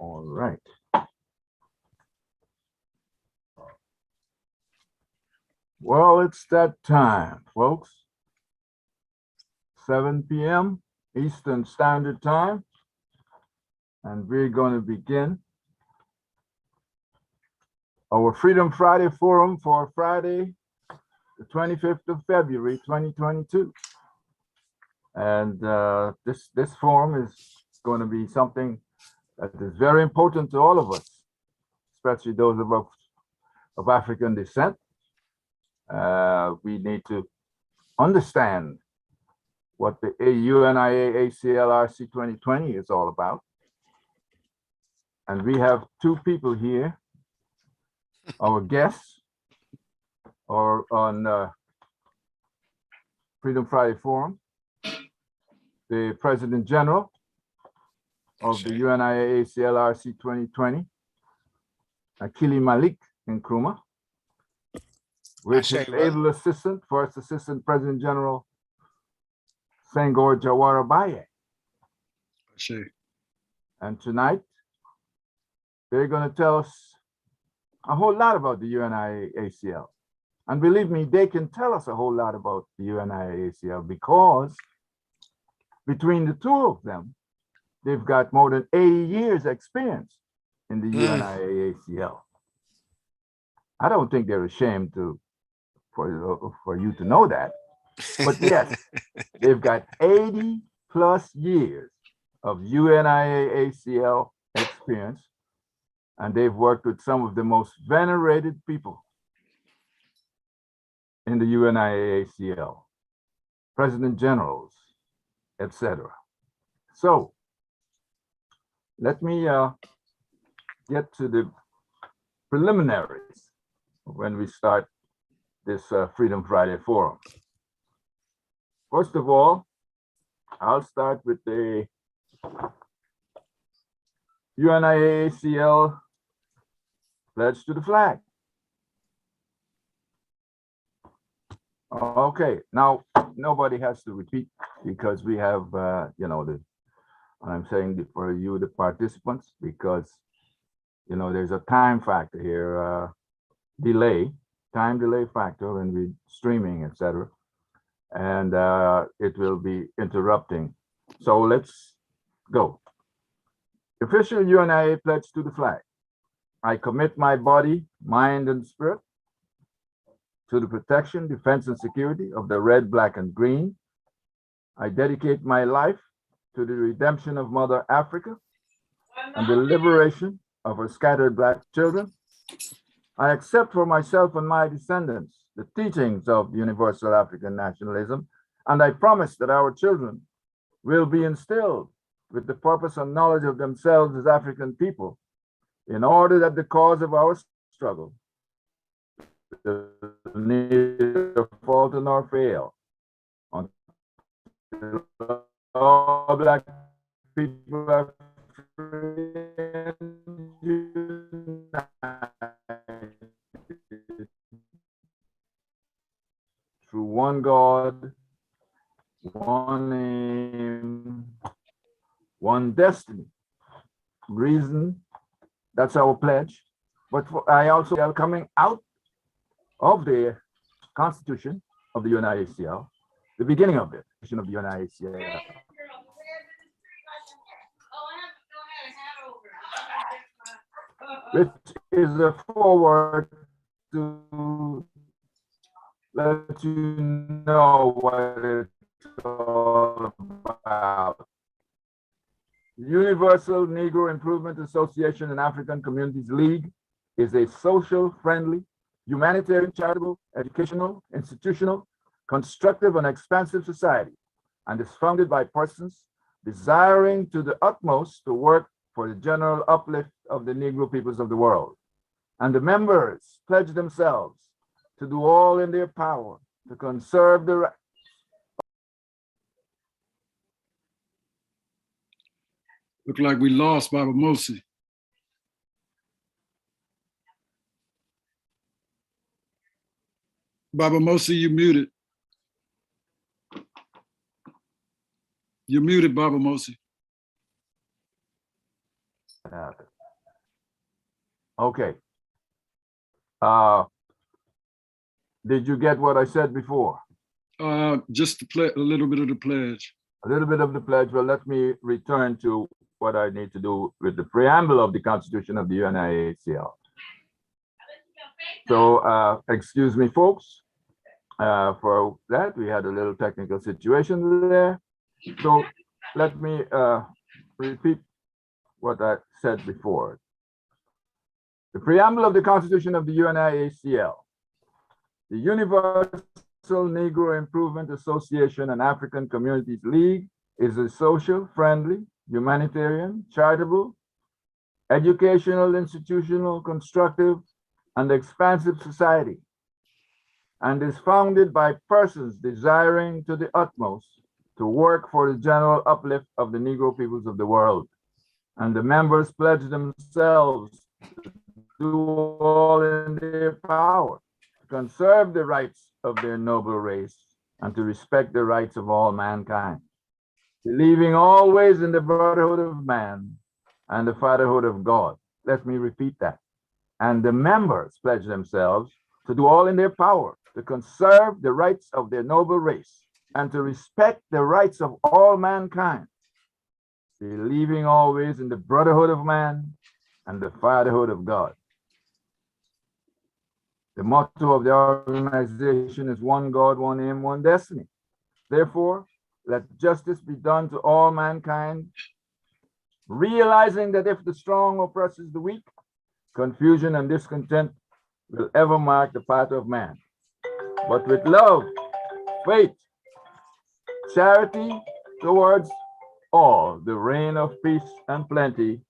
All right. Well, it's that time, folks. 7 p.m. Eastern Standard Time. And we're going to begin our Freedom Friday Forum for Friday, the 25th of February, 2022. And this forum is going to be something that is very important to all of us, especially those of us of African descent. We need to understand what the UNIA-ACL-RC2020 is all about. And we have two people here, our guests, or on Freedom Friday Forum, the President General of the UNIA-ACL-RC2020, Akili Malik Nkrumah, with his able assistant, First Assistant President General Senghor Jawara Baye. And tonight, they're going to tell us a whole lot about the UNIA-ACL. And believe me, they can tell us a whole lot about the UNIA-ACL because between the two of them, they've got more than 80 years experience in the UNIA-ACL. I don't think they're ashamed for you to know that. But yes, they've got 80 plus years of UNIA-ACL experience, and they've worked with some of the most venerated people in the UNIA-ACL, president generals, etc. So let me get to the preliminaries when we start this Freedom Friday Forum. First of all, I'll start with the UNIA-ACL pledge to the flag. Okay, now nobody has to repeat because we have, I'm saying for you, the participants, because, there's a time factor here, time delay factor when we're streaming, etc. And it will be interrupting. So let's go. Official UNIA pledge to the flag. I commit my body, mind, and spirit to the protection, defense, and security of the red, black, and green. I dedicate my life to the redemption of Mother Africa and the liberation of her scattered Black children. I accept for myself and my descendants the teachings of universal African nationalism, and I promise that our children will be instilled with the purpose and knowledge of themselves as African people, in order that the cause of our struggle will neither falter nor fail, until all Black people are free and united through one God, one aim, one destiny. Reason, that's our pledge. But I also am coming out of the Constitution of the UNIA-ACL, the beginning of it, of the UNIA-ACL. Which is a forward to let you know what it's all about. Universal Negro Improvement Association and African Communities League is a social, friendly, humanitarian, charitable, educational, institutional, constructive, and expansive society, and is founded by persons desiring to the utmost to work for the general uplift of the Negro peoples of the world. And the members pledge themselves to do all in their power to conserve the rights. Look like we lost Baba Mosi. Baba Mosi, you muted. You're muted, Baba Mosi. Okay. Did you get what I said before? Just a little bit of the pledge. A little bit of the pledge. Well, let me return to what I need to do with the preamble of the Constitution of the UNIA-ACL. So, excuse me, folks, for that. We had a little technical situation there. So let me repeat what I said before. The preamble of the Constitution of the UNIA-ACL. The Universal Negro Improvement Association and African Communities League is a social, friendly, humanitarian, charitable, educational, institutional, constructive, and expansive society, and is founded by persons desiring to the utmost to work for the general uplift of the Negro peoples of the world. And the members pledge themselves to do all in their power to conserve the rights of their noble race and to respect the rights of all mankind, believing always in the brotherhood of man and the fatherhood of God. Let me repeat that. And the members pledge themselves to do all in their power to conserve the rights of their noble race and to respect the rights of all mankind, believing always in the brotherhood of man and the fatherhood of God. The motto of the organization is one God, one aim, one destiny. Therefore, let justice be done to all mankind, realizing that if the strong oppresses the weak, confusion and discontent will ever mark the path of man. But with love, faith, charity towards all, the reign of peace and plenty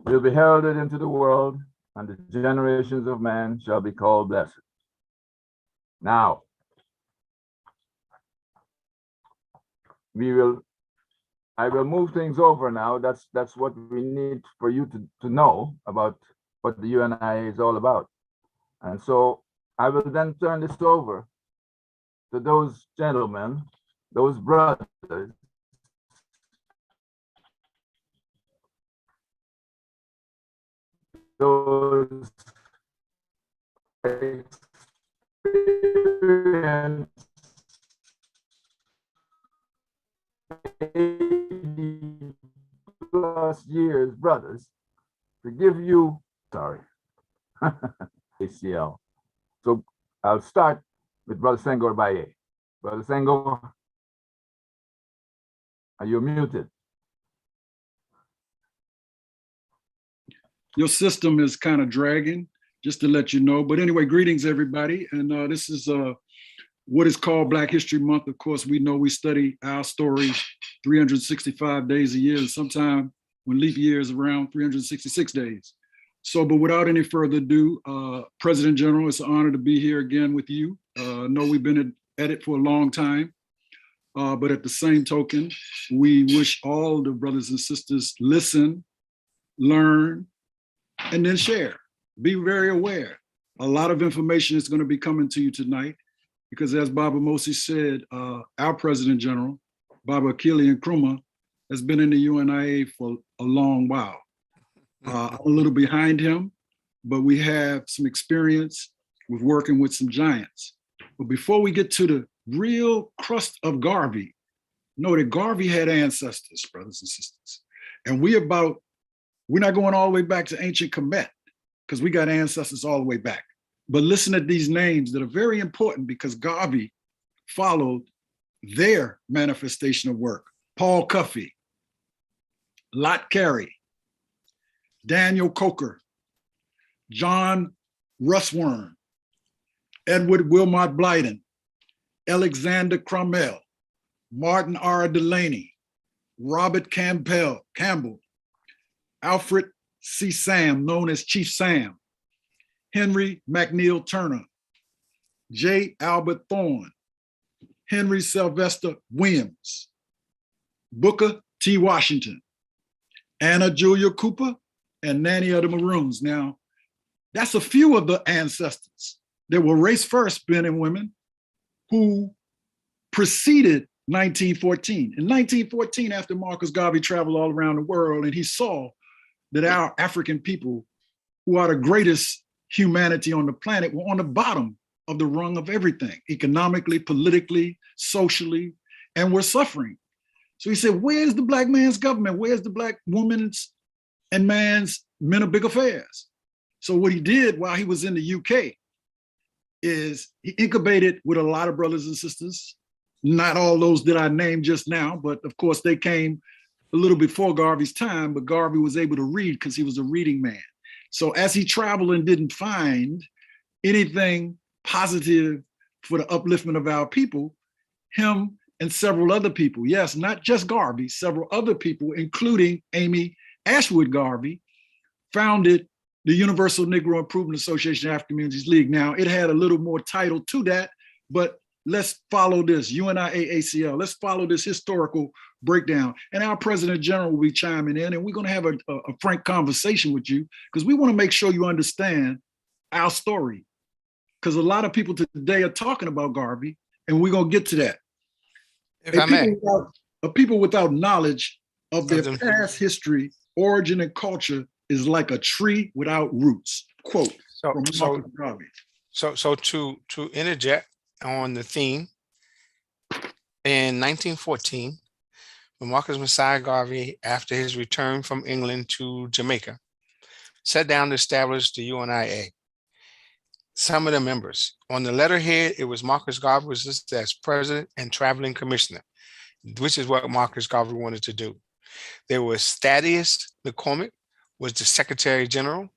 will be heralded into the world, and the generations of man shall be called blessed. Now, I will move things over now. That's what we need for you to know about what the UNIA is all about. And so I will then turn this over to those gentlemen, those brothers, those experienced 80+ years brothers to give you, sorry, ACL. So I'll start with Brother Senghor Baye. Brother Senghor, are you muted? Your system is kind of dragging, just to let you know. But anyway, greetings, everybody. And this is what is called Black History Month. Of course, we know we study our stories 365 days a year, and sometime when leap year is around 366 days. So, but without any further ado, President General, it's an honor to be here again with you. I know we've been at it for a long time, but at the same token, we wish all the brothers and sisters listen, learn, and then share. Be very aware. A lot of information is going to be coming to you tonight, because as Baba Mosi said, our President General, Baba Akili Nkrumah, has been in the UNIA for a long while. I'm a little behind him, but we have some experience with working with some giants. But before we get to the real crust of Garvey, know that Garvey had ancestors, brothers and sisters. And we're not going all the way back to ancient Kemet, because we got ancestors all the way back. But listen at these names that are very important, because Garvey followed their manifestation of work. Paul Cuffey, Lot Carey, Daniel Coker, John Russworm, Edward Wilmot Blyden, Alexander Crummell, Martin R. Delaney, Robert Campbell, Alfred C. Sam, known as Chief Sam, Henry McNeil Turner, J. Albert Thorne, Henry Sylvester Williams, Booker T. Washington, Anna Julia Cooper, and Nanny of the Maroons. Now, that's a few of the ancestors. There were race first men and women who preceded 1914. In 1914, after Marcus Garvey traveled all around the world and he saw that our African people, who are the greatest humanity on the planet, were on the bottom of the rung of everything, economically, politically, socially, and we're suffering. So he said, where's the black man's government? Where's the black woman's and man's men of big affairs? So what he did while he was in the UK is he incubated with a lot of brothers and sisters, not all those that I named just now, but of course they came a little before Garvey's time, but Garvey was able to read because he was a reading man. So as he traveled and didn't find anything positive for the upliftment of our people, him and several other people, yes, not just Garvey, several other people, including Amy Ashwood Garvey, founded the Universal Negro Improvement Association African Communities League. Now, it had a little more title to that, but let's follow this, UNIA-ACL. Let's follow this historical breakdown. And our President General will be chiming in, and we're going to have a frank conversation with you because we want to make sure you understand our story. Because a lot of people today are talking about Garvey, and we're going to get to that. If I may. People without knowledge of their past history, origin, and culture is like a tree without roots. Quote from Marcus Garvey. So to interject on the theme, in 1914, when Marcus Messiah Garvey, after his return from England to Jamaica, sat down to establish the UNIA. Some of the members, on the letterhead, it was Marcus Garvey was listed as president and traveling commissioner, which is what Marcus Garvey wanted to do. There was Thaddeus McCormick, was the secretary general.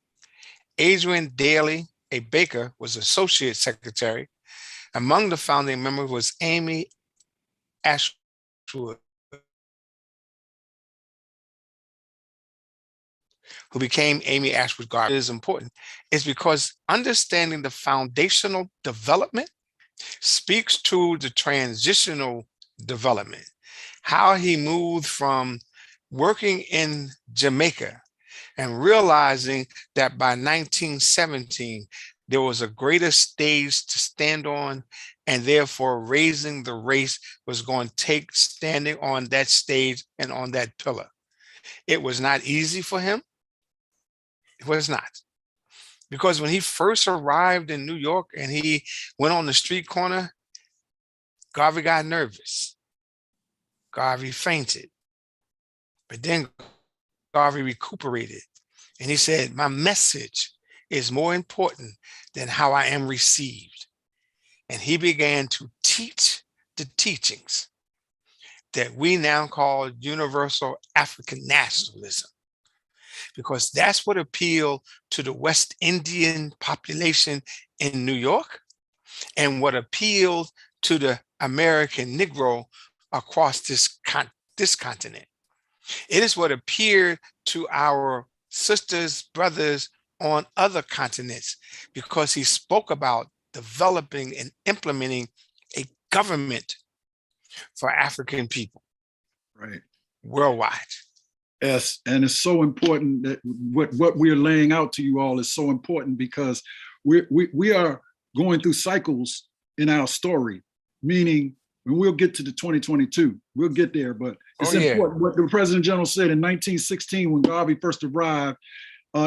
Adrian Daly, a baker, was associate secretary. Among the founding members was Amy Ashwood, who became Amy Ashwood Garvey. It is important. It's because understanding the foundational development speaks to the transitional development, how he moved from working in Jamaica and realizing that by 1917, there was a greater stage to stand on, and therefore raising the race was going to take standing on that stage and on that pillar. It was not easy for him. It was not. Because when he first arrived in New York and he went on the street corner, Garvey got nervous. Garvey fainted. But then Garvey recuperated. And he said, my message is more important than how I am received. And he began to teach the teachings that we now call universal African nationalism, because that's what appealed to the West Indian population in New York and what appealed to the American Negro across this continent. It is what appeared to our sisters, brothers on other continents, because he spoke about developing and implementing a government for African people, right, worldwide. Yes, and it's so important that what we're laying out to you all is so important, because we are going through cycles in our story, meaning, and we'll get to the 2022, we'll get there, but it's important. What the President General said in 1916, when Garvey first arrived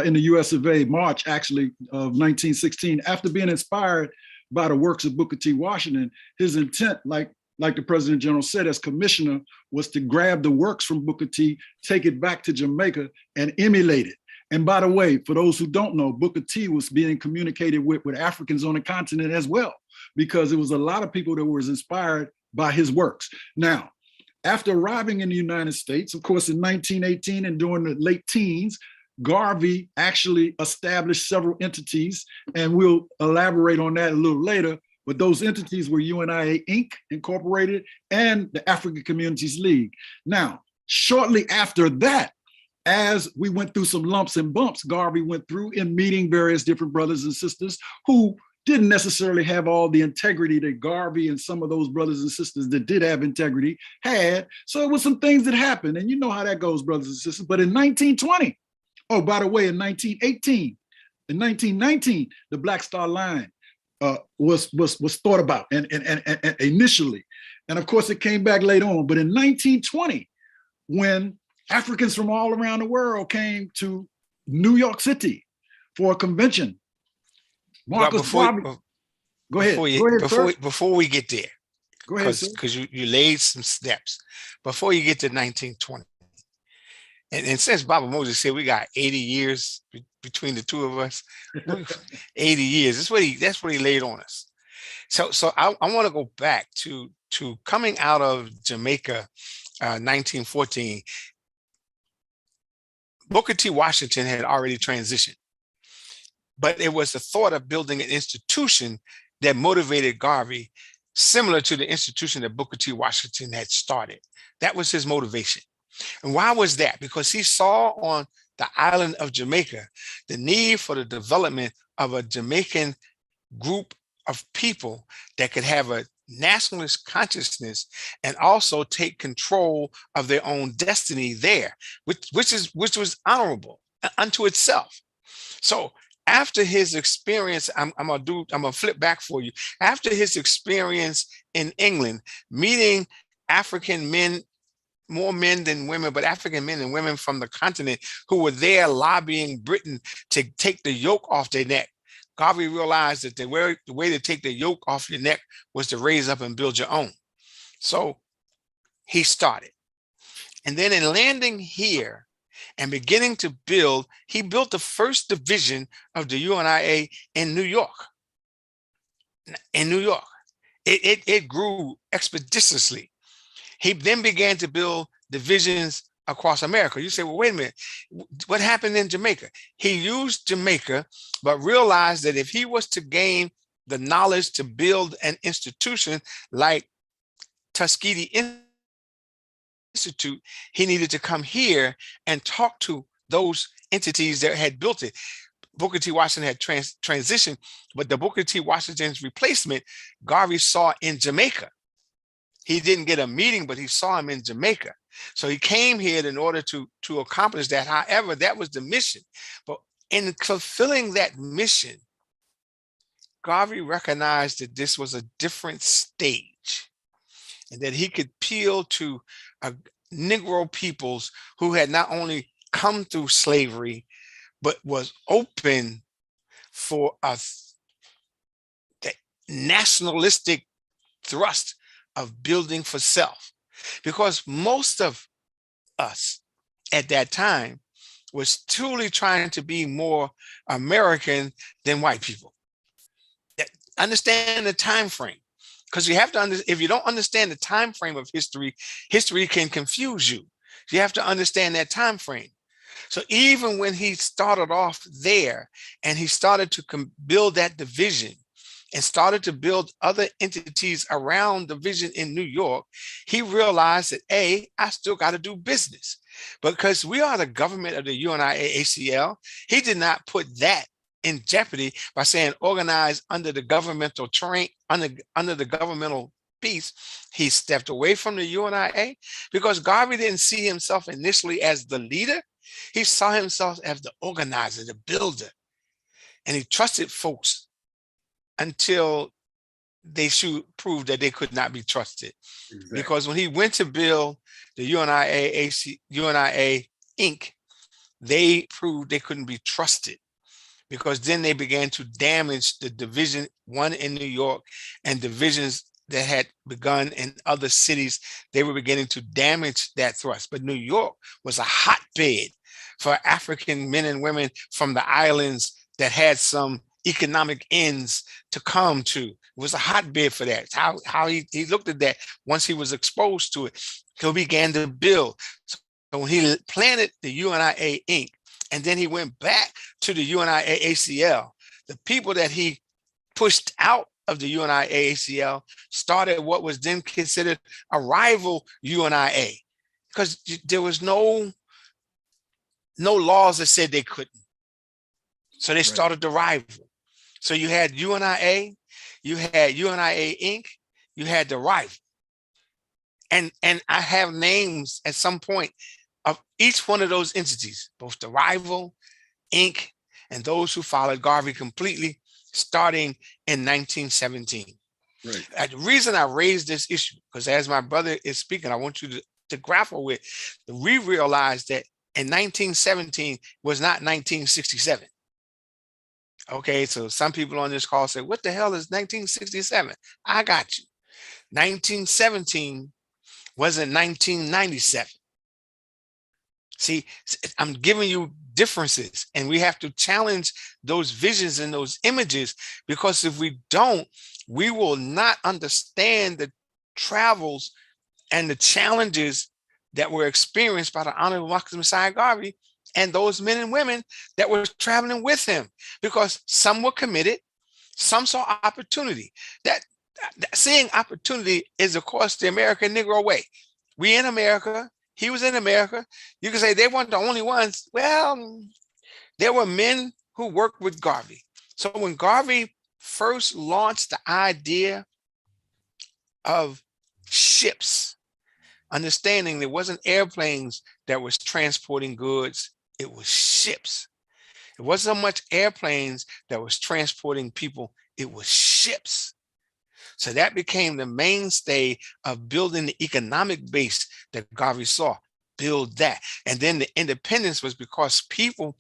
in the US of A, March actually of 1916, after being inspired by the works of Booker T. Washington, his intent, like the President General said, as commissioner, was to grab the works from Booker T, take it back to Jamaica and emulate it. And by the way, for those who don't know, Booker T was being communicated with Africans on the continent as well, because it was a lot of people that was inspired by his works. Now, after arriving in the United States, of course, in 1918 and during the late teens, Garvey actually established several entities, and we'll elaborate on that a little later. But those entities were UNIA Inc. Incorporated and the African Communities League. Now, shortly after that, as we went through some lumps and bumps, Garvey went through in meeting various different brothers and sisters who didn't necessarily have all the integrity that Garvey and some of those brothers and sisters that did have integrity had. So it was some things that happened, and you know how that goes, brothers and sisters. But in 1920, oh, by the way, in 1918, in 1919, the Black Star Line was thought about and initially. And of course, it came back later on. But in 1920, when Africans from all around the world came to New York City for a convention, Marcus Garvey. Go ahead. Before we get there, go ahead, because you laid some steps before you get to 1920. And since Baba Moses said we got 80 years between the two of us, 80 years. That's what he laid on us. So I want to go back to coming out of Jamaica, 1914. Booker T. Washington had already transitioned, but it was the thought of building an institution that motivated Garvey, similar to the institution that Booker T. Washington had started. That was his motivation. And why was that? Because he saw on the island of Jamaica the need for the development of a Jamaican group of people that could have a nationalist consciousness and also take control of their own destiny there, which was honorable unto itself. So after his experience, I'm gonna flip back for you. After his experience in England, meeting African men, more men than women, but African men and women from the continent who were there lobbying Britain to take the yoke off their neck, Garvey realized that the way to take the yoke off your neck was to raise up and build your own. So he started. And then in landing here and beginning to build, he built the first division of the UNIA in New York. It grew expeditiously. He then began to build divisions across America. You say, well, wait a minute, what happened in Jamaica? He used Jamaica, but realized that if he was to gain the knowledge to build an institution like Tuskegee Institute, he needed to come here and talk to those entities that had built it. Booker T. Washington had transitioned, but the Booker T. Washington's replacement, Garvey saw in Jamaica. He didn't get a meeting, but he saw him in Jamaica. So he came here in order to accomplish that. However, that was the mission. But in fulfilling that mission, Garvey recognized that this was a different stage and that he could appeal to Negro peoples who had not only come through slavery, but was open for the nationalistic thrust of building for self. Because most of us at that time was truly trying to be more American than white people. Understand the time frame, because you have to if you don't understand the time frame of history, history can confuse you. You have to understand that time frame. So even when he started off there and he started to build that division and started to build other entities around the division in New York, he realized that, I still got to do business because we are the government of the UNIA-ACL. He did not put that in jeopardy by saying organize under the governmental under the governmental piece. He stepped away from the UNIA because Garvey didn't see himself initially as the leader. He saw himself as the organizer, the builder, and he trusted folks until they should prove that they could not be trusted. Exactly. Because when he went to build the UNIA Inc., they proved they couldn't be trusted, because then they began to damage the division one in New York and divisions that had begun in other cities. They were beginning to damage that thrust. But New York was a hotbed for African men and women from the islands that had some economic ends to come to. It was a hotbed for that. It's how he looked at that once he was exposed to it. He began to build. So when he planted the UNIA Inc., and then he went back to the UNIA-ACL, the people that he pushed out of the UNIA-ACL started what was then considered a rival UNIA, because there was no laws that said they couldn't. So they started the rival. So you had UNIA, you had UNIA Inc., you had the rival. And I have names at some point of each one of those entities, both the rival, Inc., and those who followed Garvey completely, starting in 1917. Right. The reason I raised this issue, because as my brother is speaking, I want you to grapple with, we realized that in 1917 was not 1967. Okay, so some people on this call say, what the hell is 1967? I got you. 1917 wasn't 1997. See, I'm giving you differences, and we have to challenge those visions and those images, because if we don't, we will not understand the travels and the challenges that were experienced by the Honorable Marcus Messiah Garvey and those men and women that were traveling with him, because some were committed, some saw opportunity. That seeing opportunity is, of course, the American Negro way. We in America, he was in America. You can say they weren't the only ones. Well, there were men who worked with Garvey. So when Garvey first launched the idea of ships, understanding there wasn't airplanes that was transporting goods, it was ships. It wasn't so much airplanes that was transporting people, it was ships. So that became the mainstay of building the economic base that Garvey saw. Build that. And then the independence was because people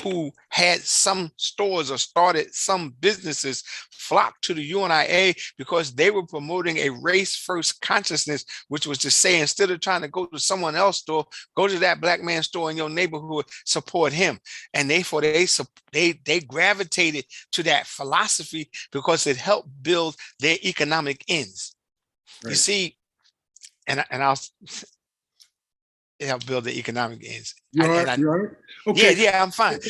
who had some stores or started some businesses flocked to the UNIA because they were promoting a race-first consciousness, which was to say, instead of trying to go to someone else's store, go to that black man's store in your neighborhood, support him. And they gravitated to that philosophy because it helped build their economic ends. Right. You see, and I'll help build the economic ends. You're right. Okay. Yeah, I'm fine.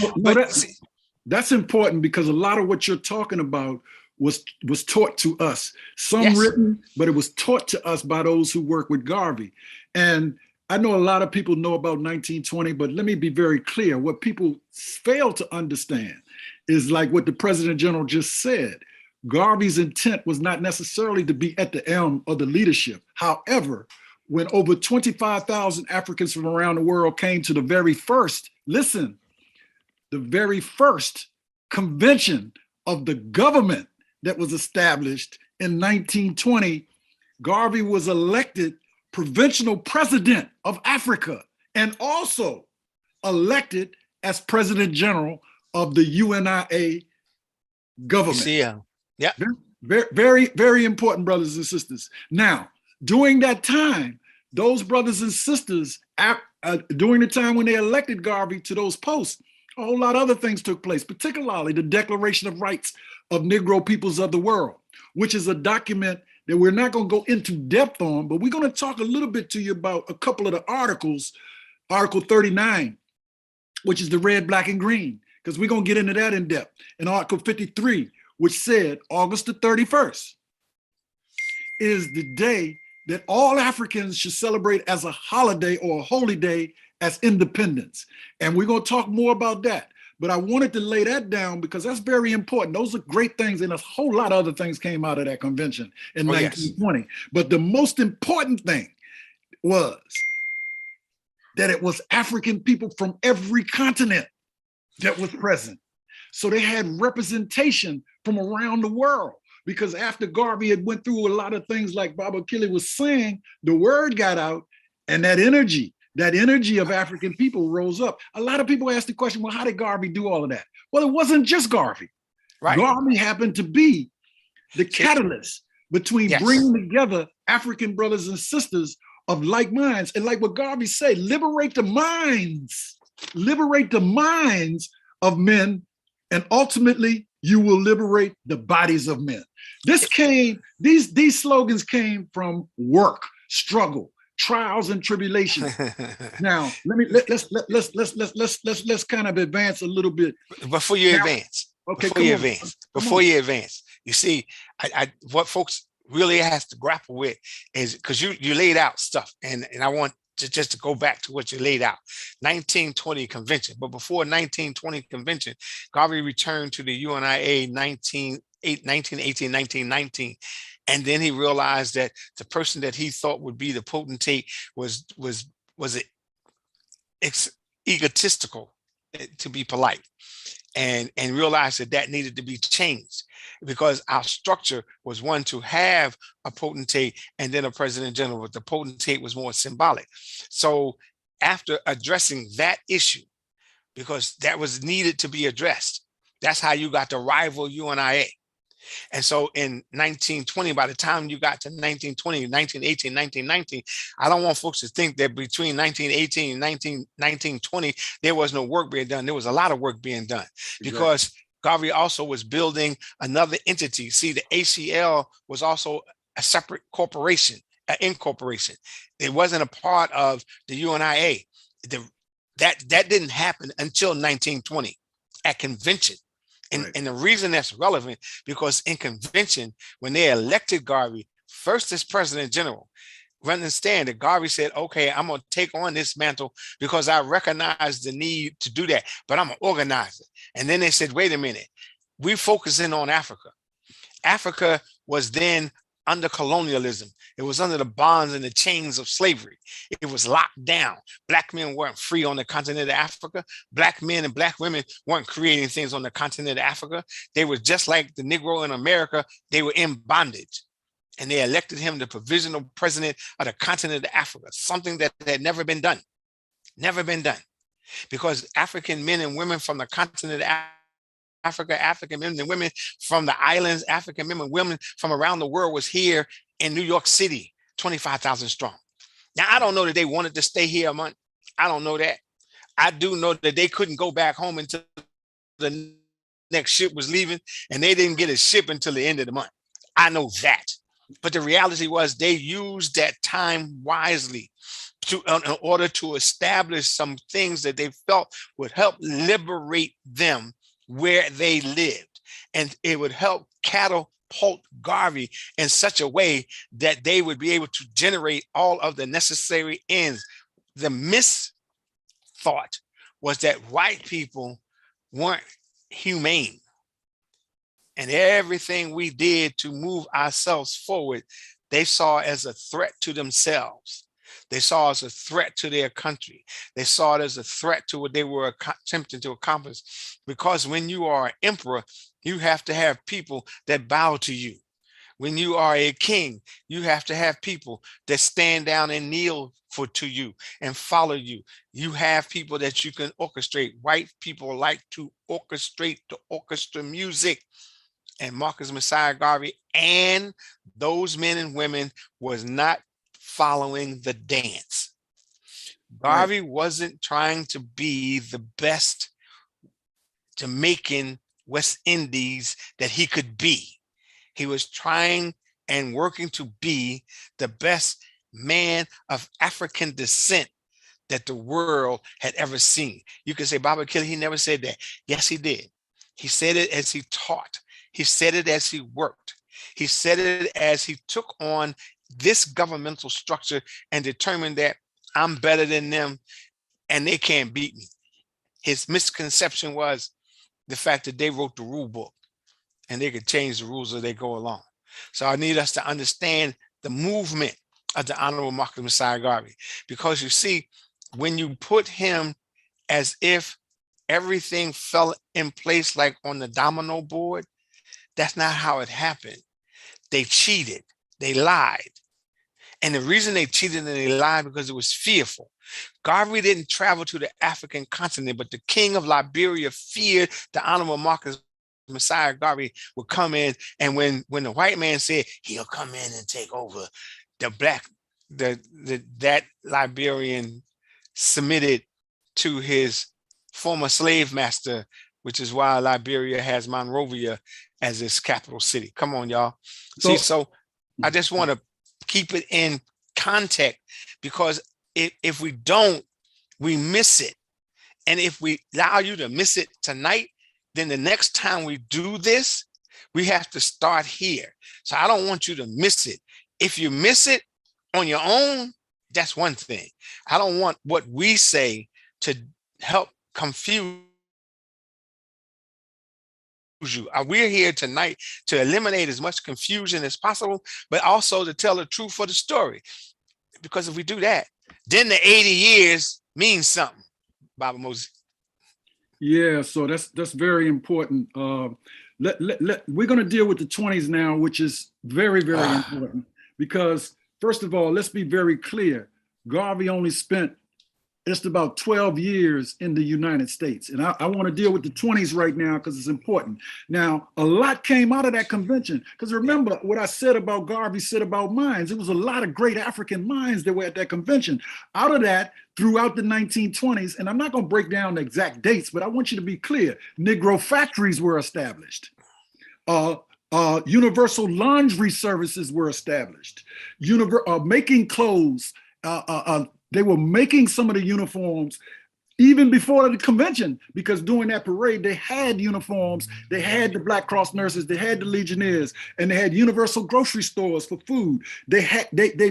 That's important, because a lot of what you're talking about was taught to us. Some written, but it was taught to us by those who work with Garvey. And I know a lot of people know about 1920, but let me be very clear. What people fail to understand is, like what the President General just said, Garvey's intent was not necessarily to be at the helm of the leadership. However, when over 25,000 Africans from around the world came to the very first convention of the government that was established in 1920, Garvey was elected provincial president of Africa and also elected as President General of the UNIA government. Yeah. Very, very, very important, brothers and sisters. Now, during that time, those brothers and sisters, during the time when they elected Garvey to those posts, a whole lot of other things took place, particularly the Declaration of Rights of Negro Peoples of the World, which is a document that we're not going to go into depth on, but we're going to talk a little bit to you about a couple of the articles. Article 39, which is the red, black, and green, because we're going to get into that in depth. And Article 53, which said August the 31st is the day that all Africans should celebrate as a holiday or a holy day as independence. And we're going to talk more about that. But I wanted to lay that down because that's very important. Those are great things, and a whole lot of other things came out of that convention in 1920. Yes. But the most important thing was that it was African people from every continent that was present. So they had representation from around the world. Because after Garvey had went through a lot of things, like Baba Akili was saying, the word got out, and that energy of African people rose up. A lot of people ask the question, well, how did Garvey do all of that? Well, it wasn't just Garvey. Right. Garvey happened to be the catalyst between bringing together African brothers and sisters of like minds. And like what Garvey said, liberate the minds of men, and ultimately you will liberate the bodies of men. These slogans came from work, struggle, trials and tribulations. Now, let's kind of advance a little bit. Before you advance, you see, what folks really has to grapple with is, because you laid out stuff, and I want just to go back to what you laid out. 1920 convention, but before 1920 convention, Garvey returned to the UNIA 1918, 1919, and then he realized that the person that he thought would be the potentate was egotistical to be polite, and realized that that needed to be changed, because our structure was one to have a potentate and then a president general, but the potentate was more symbolic. So after addressing that issue, because that was needed to be addressed, that's how you got the rival UNIA. And so in 1920, by the time you got to 1920, 1918, 1919, I don't want folks to think that between 1918 and 1920, there was no work being done. There was a lot of work being done, because Garvey also was building another entity. See, the ACL was also a separate corporation, an incorporation. It wasn't a part of the UNIA. That didn't happen until 1920 at convention. And the reason that's relevant, because in convention, when they elected Garvey first as president general, understand that Garvey said, okay, I'm going to take on this mantle because I recognize the need to do that, but I'm going to organize it. And then they said, wait a minute, we focusing on Africa. Africa was then under colonialism. It was under the bonds and the chains of slavery. It was locked down. Black men weren't free on the continent of Africa. Black men and black women weren't creating things on the continent of Africa. They were just like the Negro in America. They were in bondage. And they elected him the provisional president of the continent of Africa, something that had never been done. Never been done. Because African men and women from the continent of Africa, African men and women from the islands, African men and women from around the world was here in New York City, 25,000 strong. Now, I don't know that they wanted to stay here a month. I don't know that. I do know that they couldn't go back home until the next ship was leaving, and they didn't get a ship until the end of the month. I know that. But the reality was they used that time wisely in order to establish some things that they felt would help liberate them where they lived. And it would help catapult Garvey in such a way that they would be able to generate all of the necessary ends. The misthought was that white people weren't humane. And everything we did to move ourselves forward, they saw as a threat to themselves. They saw as a threat to their country. They saw it as a threat to what they were attempting to accomplish. Because when you are an emperor, you have to have people that bow to you. When you are a king, you have to have people that stand down and kneel to you and follow you. You have people that you can orchestrate. White people like to orchestrate the orchestra music. And Marcus Messiah Garvey and those men and women was not following the dance. Garvey wasn't trying to be the best Jamaican West Indies that he could be. He was trying and working to be the best man of African descent that the world had ever seen. You can say, Baba Akili, he never said that. Yes, he did. He said it as he taught. He said it as he worked. He said it as he took on this governmental structure and determined that I'm better than them and they can't beat me. His misconception was the fact that they wrote the rule book and they could change the rules as they go along. So I need us to understand the movement of the Honorable Marcus Messiah Garvey, because you see, when you put him as if everything fell in place like on the domino board, that's not how it happened. They cheated, they lied. And the reason they cheated and they lied because it was fearful. Garvey didn't travel to the African continent, but the king of Liberia feared the Honorable Marcus Messiah Garvey would come in. And when the white man said he'll come in and take over, that Liberian submitted to his former slave master, which is why Liberia has Monrovia as its capital city. Come on, y'all. So I just want to keep it in context, because if we don't, we miss it. And if we allow you to miss it tonight, then the next time we do this, we have to start here. So I don't want you to miss it. If you miss it on your own, that's one thing. I don't want what we say to help confuse you. We're here tonight to eliminate as much confusion as possible, but also to tell the truth for the story. Because if we do that, then the 80 years means something, Baba Moses. Yeah, so that's very important. We're going to deal with the 20s now, which is very, very important because, first of all, let's be very clear. Garvey only spent just about 12 years in the United States. And I want to deal with the 20s right now because it's important. Now, a lot came out of that convention. Because remember what I said about Garvey said about minds. It was a lot of great African minds that were at that convention. Out of that, throughout the 1920s, and I'm not going to break down the exact dates, but I want you to be clear. Negro factories were established. Universal laundry services were established. Making clothes, they were making some of the uniforms even before the convention, because during that parade, they had uniforms. They had the Black Cross nurses, they had the Legionnaires, and they had universal grocery stores for food. They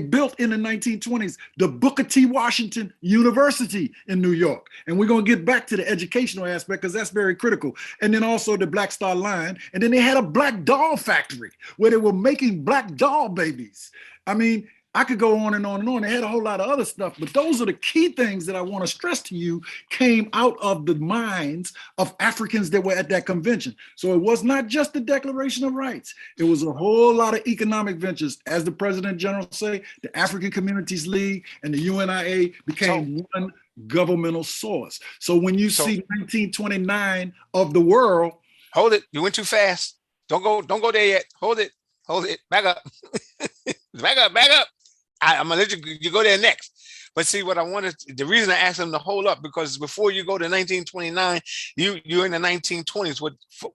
built in the 1920s the Booker T. Washington University in New York. And we're going to get back to the educational aspect because that's very critical. And then also the Black Star Line. And then they had a black doll factory where they were making black doll babies. I mean, I could go on and on and on. They had a whole lot of other stuff, but those are the key things that I want to stress to you came out of the minds of Africans that were at that convention. So it was not just the Declaration of Rights. It was a whole lot of economic ventures. As the President General say, the African Communities League and the UNIA became one governmental source. So when you see 1929 of the world. Hold it, you went too fast. Don't go there yet. Hold it, back up. back up. I'm gonna let you go there next. But see what I wanted, the reason I asked them to hold up, because before you go to 1929, you're in the 1920s.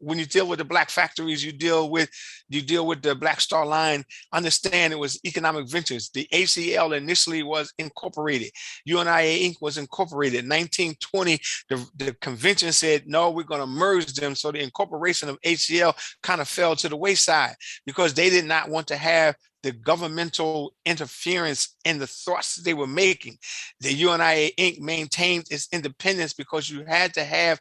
When you deal with the black factories, you deal with the Black Star Line. Understand it was economic ventures. The ACL initially was incorporated. UNIA Inc. was incorporated. 1920, the convention said, no, we're going to merge them. So the incorporation of ACL kind of fell to the wayside because they did not want to have the governmental interference in the thoughts they were making. The UNIA Inc. maintained its independence because you had to have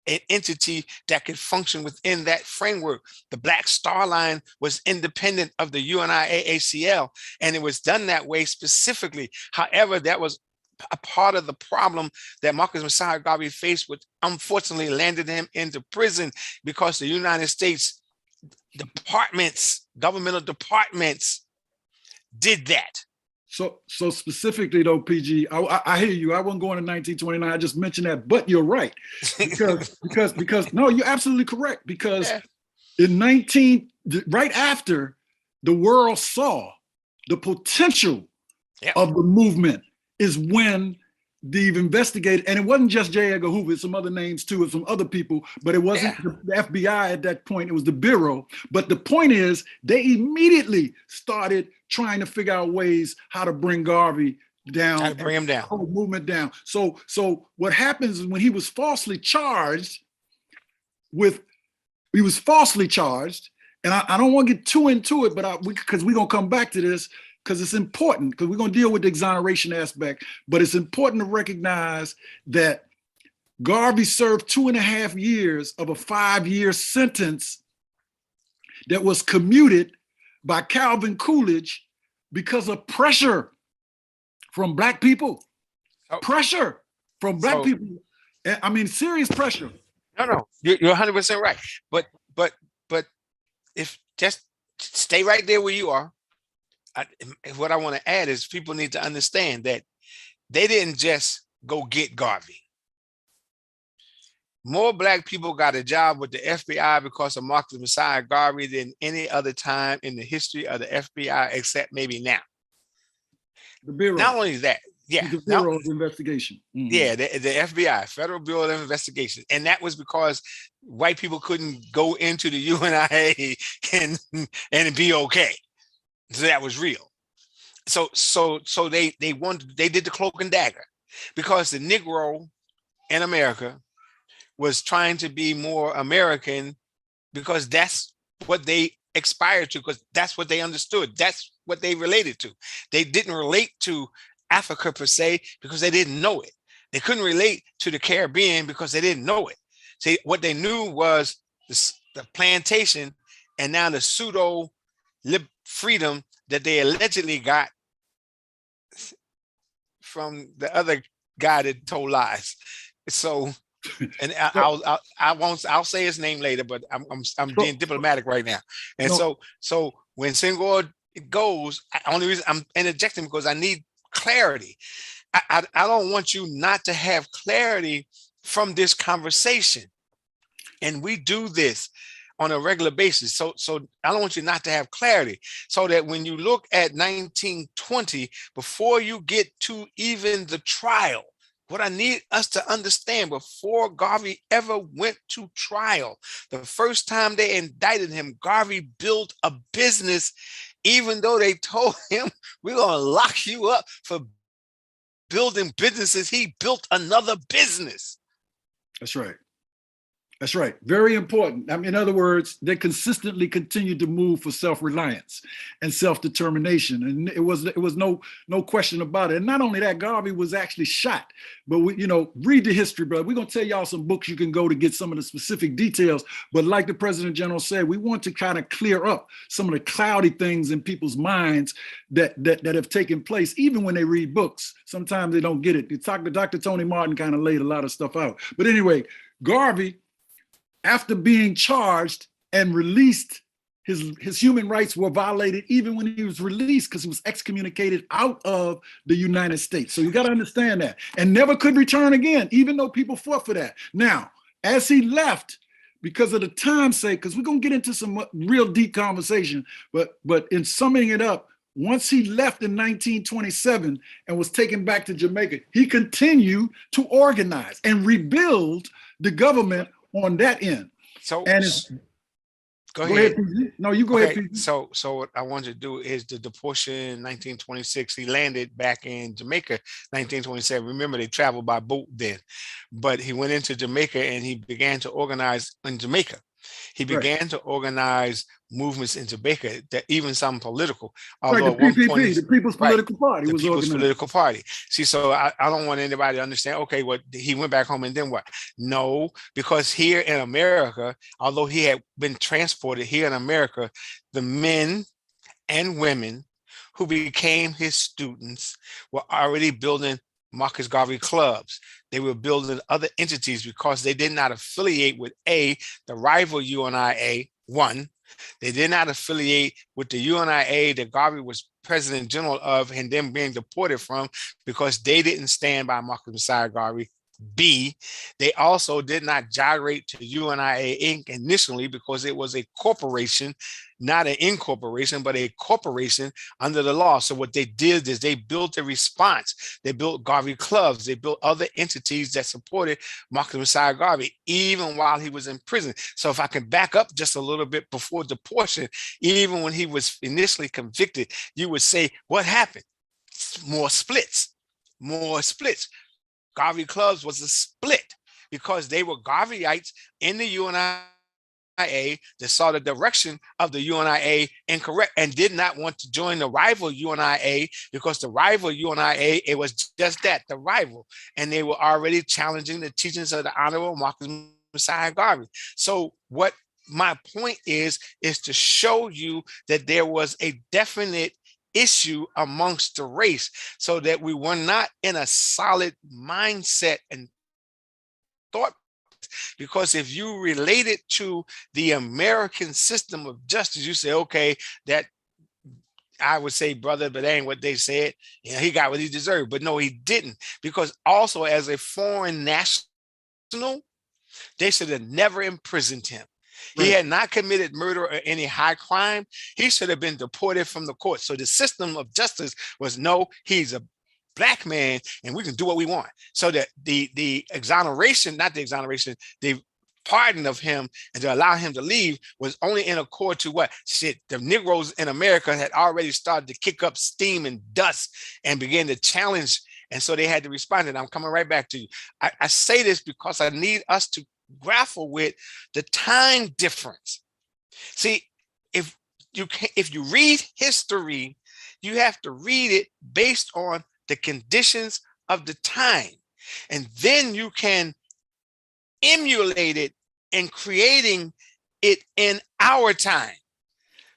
an entity that could function within that framework. The Black Star Line was independent of the UNIA-ACL, and it was done that way specifically. However, that was a part of the problem that Marcus Messiah Garvey faced, which unfortunately landed him into prison because the United States governmental departments did that. So specifically though, PG, I hear you. I wasn't going to 1929. I just mentioned that, but you're right. Because no, you're absolutely correct. Because right after the world saw the potential of the movement is when they've investigated, and it wasn't just J. Edgar Hoover, some other names too, and some other people, but it wasn't the FBI at that point, it was the Bureau. But the point is, they immediately started trying to figure out ways how to bring Garvey down. How to bring him down. Whole movement down. So what happens is when he was falsely charged, and I don't want to get too into it, but because we're going to come back to this, because it's important, because we're going to deal with the exoneration aspect, but it's important to recognize that Garvey served 2.5 years of a 5-year sentence that was commuted by Calvin Coolidge because of pressure from Black people. Pressure from Black people. I mean, serious pressure. No, you're 100% right. But if just stay right there where you are. What I want to add is people need to understand that they didn't just go get Garvey. More Black people got a job with the FBI because of Marcus Messiah Garvey than any other time in the history of the FBI, except maybe now. The Bureau. Not only that, the Bureau of Investigation. Mm-hmm. Yeah, the FBI, Federal Bureau of Investigation. And that was because white people couldn't go into the UNIA and be okay. So that was real. So they did the cloak and dagger because the Negro in America was trying to be more American because that's what they aspired to, because that's what they understood. That's what they related to. They didn't relate to Africa per se because they didn't know it. They couldn't relate to the Caribbean because they didn't know it. See, what they knew was the plantation and now the pseudo freedom that they allegedly got from the other guy that told lies. So, and So, I'll say his name later, but I'm being so diplomatic right now. And no, so when Senghor goes, only reason I'm interjecting because I need clarity. I don't want you not to have clarity from this conversation. And we do this on a regular basis. So I don't want you not to have clarity, so that when you look at 1920, before you get to even the trial, what I need us to understand, before Garvey ever went to trial, the first time they indicted him, Garvey built a business, even though they told him, we're going to lock you up for building businesses. He built another business. that's right. That's right. Very important. I mean, in other words, they consistently continued to move for self-reliance and self-determination. And it was no question about it. And not only that, Garvey was actually shot. But read the history, brother. We're going to tell y'all some books you can go to get some of the specific details. But like the President General said, we want to kind of clear up some of the cloudy things in people's minds that have taken place, even when they read books. Sometimes they don't get it. Dr. Tony Martin kind of laid a lot of stuff out. But anyway, Garvey, after being charged and released, his human rights were violated even when he was released, because he was excommunicated out of the United States. So you got to understand that. And never could return again, even though people fought for that. Now, as he left, because of the time's sake, because we're going to get into some real deep conversation, but in summing it up, once he left in 1927 and was taken back to Jamaica, he continued to organize and rebuild the government on that end. So, and go ahead. PG. No, you go ahead, PG. So what I want to do is the portion in 1926, he landed back in Jamaica, 1927. Remember, they traveled by boat then, but he went into Jamaica and he began to organize in Jamaica. He began to organize movements in Jamaica, that even some political. Although the PPP, the People's Political Party, the was People's organized. Political Party. See, so I don't want anybody to understand, okay, what he went back home and then what? No, because here in America, although he had been transported here in America, the men and women who became his students were already building Marcus Garvey clubs. They were building other entities because they did not affiliate with the rival UNIA, one. They did not affiliate with the UNIA that Garvey was president general of and then being deported from, because they didn't stand by Marcus Messiah Garvey. B, they also did not gyrate to UNIA Inc. initially because it was a corporation, not an incorporation, but a corporation under the law. So what they did is they built a response. They built Garvey clubs. They built other entities that supported Marcus Messiah Garvey, even while he was in prison. So if I can back up just a little bit before the portion, even when he was initially convicted, you would say, what happened? More splits, more splits. Garvey clubs was a split because they were Garveyites in the UNIA that saw the direction of the UNIA incorrect and did not want to join the rival UNIA, because the rival UNIA, it was just that, the rival, and they were already challenging the teachings of the Honorable Marcus Messiah Garvey. So what my point is to show you that there was a definite issue amongst the race, so that we were not in a solid mindset and thought. Because if you relate it to the American system of justice, you say, okay, that I would say, brother, but that ain't what they said. You know, he got what he deserved. But no, he didn't. Because also as a foreign national, they should have never imprisoned him. Right. He had not committed murder or any high crime. He should have been deported from the court. So the system of justice was, no, he's a Black man and we can do what we want. So that the exoneration, not the exoneration, the pardon of him and to allow him to leave was only in accord to what? Shit, the Negroes in America had already started to kick up steam and dust and begin to challenge. And so they had to respond. And I'm coming right back to you. I say this because I need us to grapple with the time difference. See, if you read history, you have to read it based on the conditions of the time, and then you can emulate it in creating it in our time.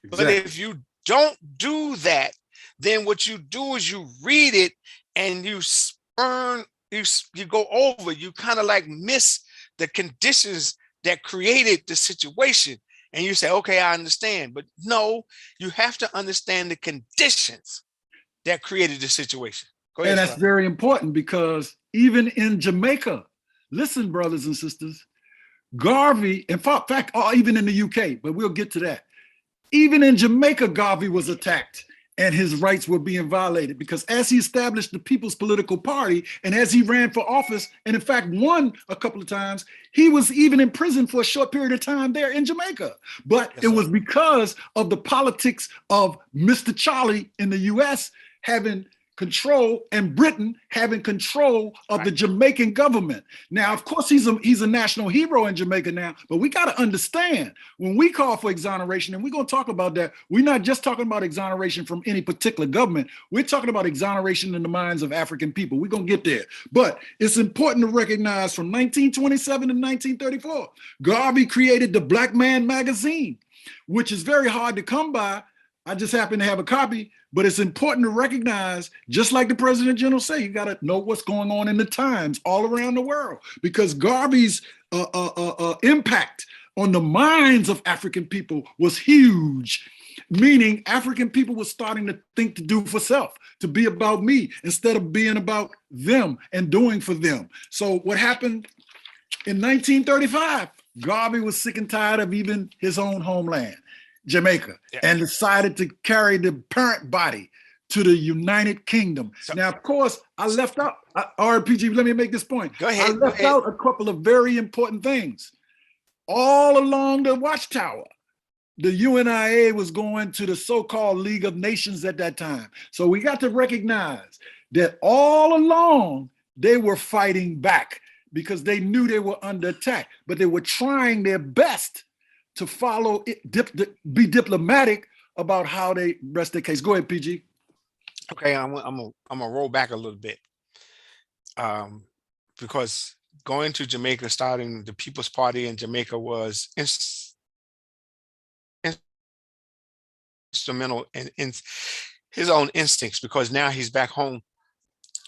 Exactly. But if you don't do that, then what you do is you read it and you you go over, you kind of like miss the conditions that created the situation. And you say, okay, I understand. But no, you have to understand the conditions that created the situation. Go ahead, And that's very important, because even in Jamaica, listen, brothers and sisters, Garvey, in fact, even in the UK, but we'll get to that. Even in Jamaica, Garvey was attacked and his rights were being violated, because as he established the People's Political Party and as he ran for office, and in fact won a couple of times, he was even in prison for a short period of time there in Jamaica. But it was because of the politics of Mr. Charlie in the US having control and Britain having control of the Jamaican government. Now, of course, he's a national hero in Jamaica now, but we got to understand, when we call for exoneration, and we're going to talk about that, we're not just talking about exoneration from any particular government. We're talking about exoneration in the minds of African people. We're going to get there. But it's important to recognize, from 1927 to 1934, Garvey created the Black Man magazine, which is very hard to come by. I just happen to have a copy, but it's important to recognize, just like the President General say, you got to know what's going on in the times all around the world, because Garvey's impact on the minds of African people was huge, meaning African people were starting to think to do for self, to be about me instead of being about them and doing for them. So what happened in 1935, Garvey was sick and tired of even his own homeland, Jamaica, and decided to carry the parent body to the United Kingdom. Now, of course, I left out, RPG, let me make this point. Go ahead. I left out a couple of very important things. All along the Watchtower, the UNIA was going to the so-called League of Nations at that time. So we got to recognize that all along, they were fighting back because they knew they were under attack, but they were trying their best to follow it, be diplomatic about how they rest their case. Go ahead, PG. Okay, I'm gonna roll back a little bit, because going to Jamaica, starting the People's Party in Jamaica was instrumental in his own instincts, because now he's back home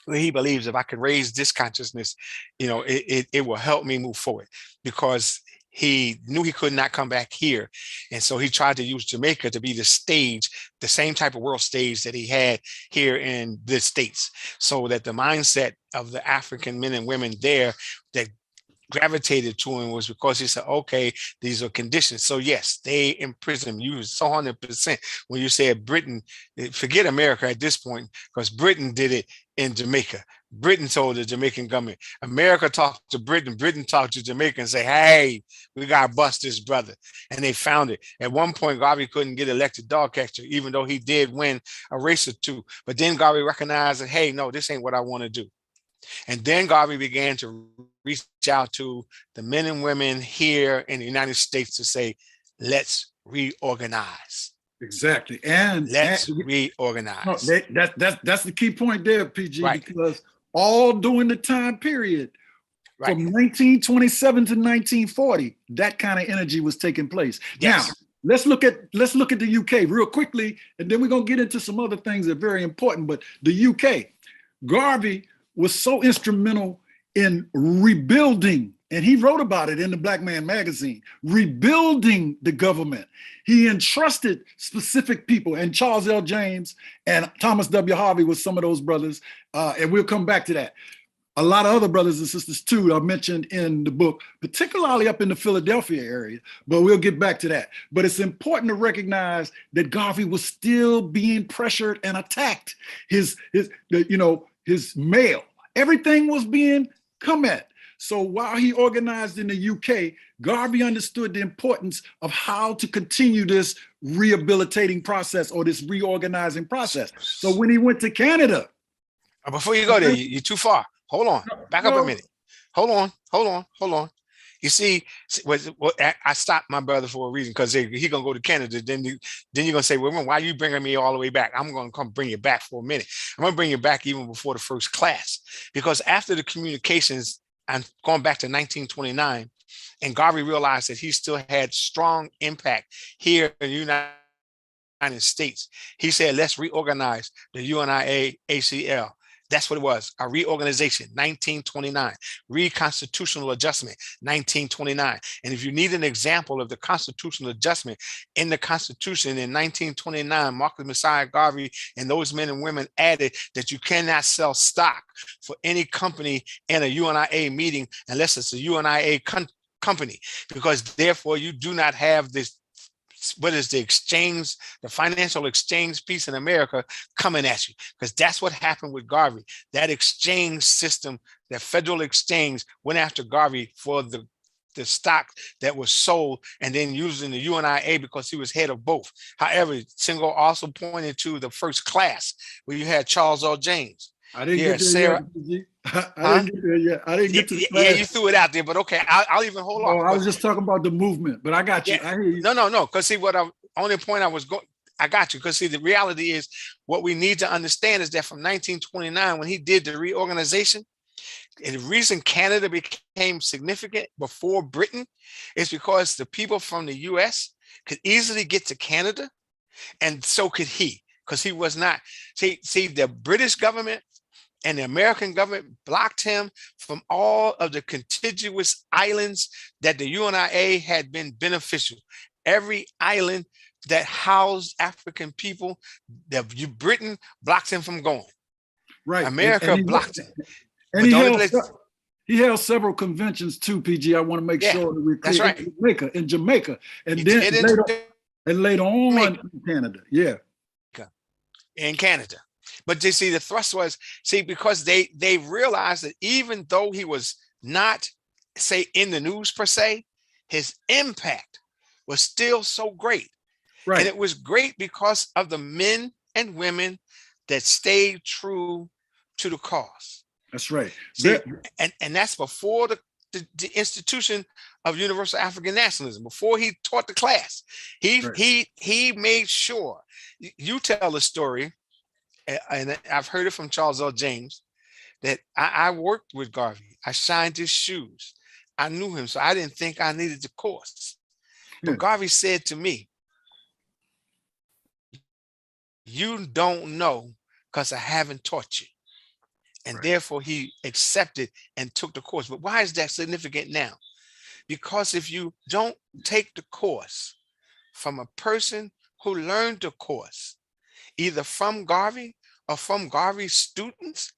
where he believes, if I can raise this consciousness, it will help me move forward, because he knew he could not come back here. And so he tried to use Jamaica to be the stage, the same type of world stage that he had here in the States, so that the mindset of the African men and women there that gravitated to him was because he said, okay, these are conditions. So yes, they imprisoned him. You so 100% when you said Britain, forget America at this point, because Britain did it in Jamaica. Britain told the Jamaican government, America talked to Britain, Britain talked to Jamaica and say, hey, we got to bust this brother. And they found it. At one point, Garvey couldn't get elected dog catcher, even though he did win a race or two. But then Garvey recognized that, hey, no, this ain't what I want to do. And then Garvey began to reach out to the men and women here in the United States to say, let's reorganize. Exactly. And let's reorganize. No, that's the key point there, PG, right. Because all during the time period, right, from 1927 to 1940, that kind of energy was taking place. Yes. Now, let's look at the UK real quickly, and then we're going to get into some other things that are very important. But the UK, Garvey was so instrumental in rebuilding, and he wrote about it in the Black Man magazine, rebuilding the government. He entrusted specific people, and Charles L. James and Thomas W. Harvey was some of those brothers, and we'll come back to that. A lot of other brothers and sisters too are mentioned in the book, particularly up in the Philadelphia area, but we'll get back to that. But it's important to recognize that Garvey was still being pressured and attacked. His mail, everything was being come at. So while he organized in the UK, Garvey understood the importance of how to continue this rehabilitating process or this reorganizing process. So when he went to Canada. Before you go there, you're too far. Hold on, back up a minute. Hold on. You see, I stopped my brother for a reason, because he gonna go to Canada. Then you're gonna say, well, why are you bringing me all the way back? I'm gonna come bring you back for a minute. I'm gonna bring you back even before the first class, because after the communications, I'm going back to 1929, and Garvey realized that he still had strong impact here in the United States. He said, let's reorganize the UNIA-ACL. That's what it was, a reorganization, 1929, reconstitutional adjustment, 1929. And if you need an example of the constitutional adjustment in the Constitution in 1929, Marcus Messiah Garvey and those men and women added that you cannot sell stock for any company in a UNIA meeting unless it's a UNIA company, because therefore you do not have this, what is the exchange, the financial exchange piece in America coming at you, because that's what happened with Garvey. That exchange system, that federal exchange, went after Garvey for the stock that was sold and then used in the UNIA because he was head of both. However, Senghor also pointed to the first class where you had Charles L. James. I didn't get there yet. I didn't get there yet. I didn't get to the class. Yeah, you threw it out there, but okay, I'll even hold on. I was just talking about the movement, but I got you. Yeah. I hear you. No, because see only point I was going, I got you, because see, the reality is what we need to understand is that from 1929, when he did the reorganization, and the reason Canada became significant before Britain is because the people from the US could easily get to Canada, and so could he, because he was not, see, the British government and the American government blocked him from all of the contiguous islands that the UNIA had been beneficial. Every island that housed African people, Britain blocked him from going. Right. America blocked him. And he held several conventions too, PG. I want to make sure that we're clear. Right. In Jamaica. And then later on in Canada. Yeah. In Canada. But you see, the thrust was, because they realized that even though he was not, say, in the news per se, his impact was still so great. Right. And it was great because of the men and women that stayed true to the cause. That's right. See, and that's before the institution of universal African nationalism, before he taught the class. He made sure, you tell the story, and I've heard it from Charles L. James, that I worked with Garvey. I shined his shoes. I knew him, so I didn't think I needed the course. But Garvey said to me, "You don't know because I haven't taught you." And therefore he accepted and took the course. But why is that significant now? Because if you don't take the course from a person who learned the course, either from Garvey or from Garvey's students,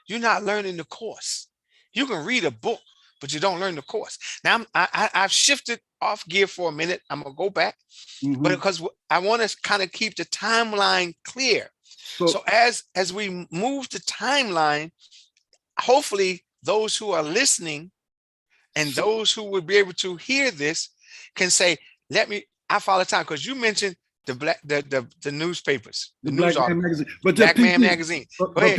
you're not learning the course. You can read a book, but you don't learn the course. Now, I've shifted off gear for a minute. I'm going to go back, but because I want to kind of keep the timeline clear. So as we move the timeline, hopefully those who are listening and those who would be able to hear this can say, I follow time, because you mentioned the newspapers, the news article, magazine. But Black Man Magazine. But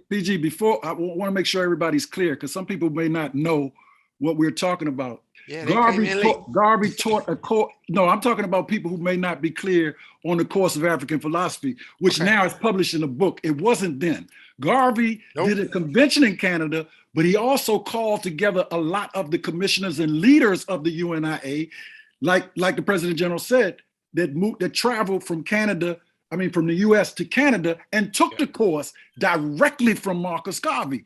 PG, before, I want to make sure everybody's clear, because some people may not know what we're talking about. Yeah, Garvey taught a course. No, I'm talking about people who may not be clear on the course of African philosophy, which now is published in a book. It wasn't then. Garvey did a convention in Canada, but he also called together a lot of the commissioners and leaders of the UNIA, like the President General said, that traveled from from the US to Canada and took the course directly from Marcus Garvey.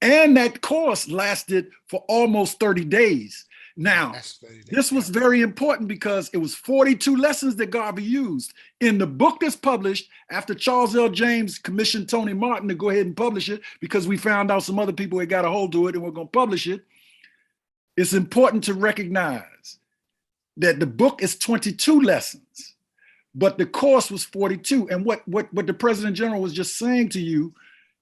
And that course lasted for almost 30 days. Now, this was very important because it was 42 lessons that Garvey used. In the book that's published, after Charles L. James commissioned Tony Martin to go ahead and publish it, because we found out some other people had got a hold of it and were going to publish it, it's important to recognize that the book is 22 lessons, but the course was 42. And what the President General was just saying to you,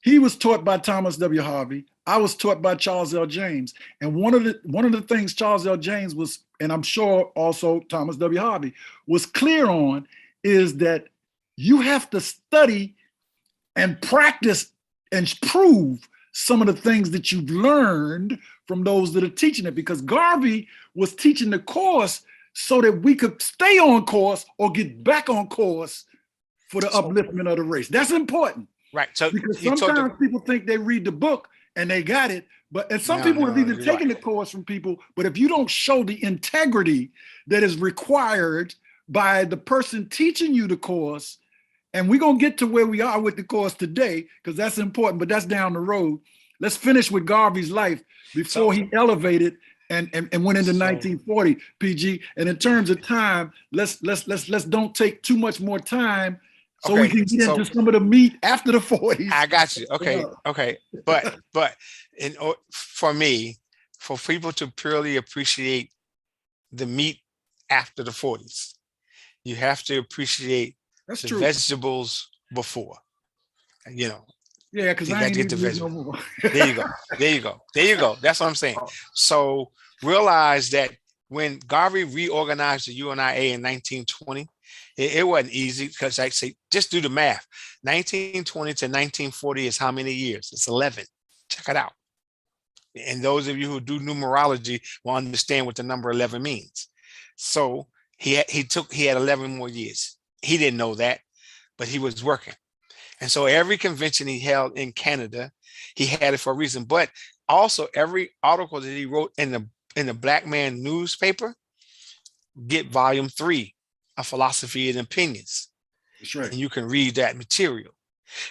he was taught by Thomas W. Harvey. I was taught by Charles L. James. And one of the things Charles L. James was, and I'm sure also Thomas W. Harvey, was clear on, is that you have to study and practice and prove some of the things that you've learned from those that are teaching it, because Garvey was teaching the course so that we could stay on course or get back on course for the upliftment of the race. That's important. Right. So because sometimes people think they read the book and they got it, and some people have even taken the course from people, but if you don't show the integrity that is required by the person teaching you the course And we're going to get to where we are with the course today, because that's important, but that's down the road. Let's finish with Garvey's life before he elevated and went into 1940, PG. And in terms of time, let's don't take too much more time so we can get into some of the meat after the 40s. I got you. Okay. But for me, for people to purely appreciate the meat after the 40s, you have to appreciate the vegetables before, you know. Yeah, because I ain't get the vegetables no more. There you go. That's what I'm saying. So realize that when Garvey reorganized the UNIA in 1920, it wasn't easy, because I say, just do the math. 1920 to 1940 is how many years? It's 11. Check it out. And those of you who do numerology will understand what the number 11 means. So he had 11 more years. He didn't know that, but he was working. And so every convention he held in Canada, he had it for a reason. But also every article that he wrote in the Black Man newspaper, get volume 3 of Philosophy and Opinions. That's right. And you can read that material.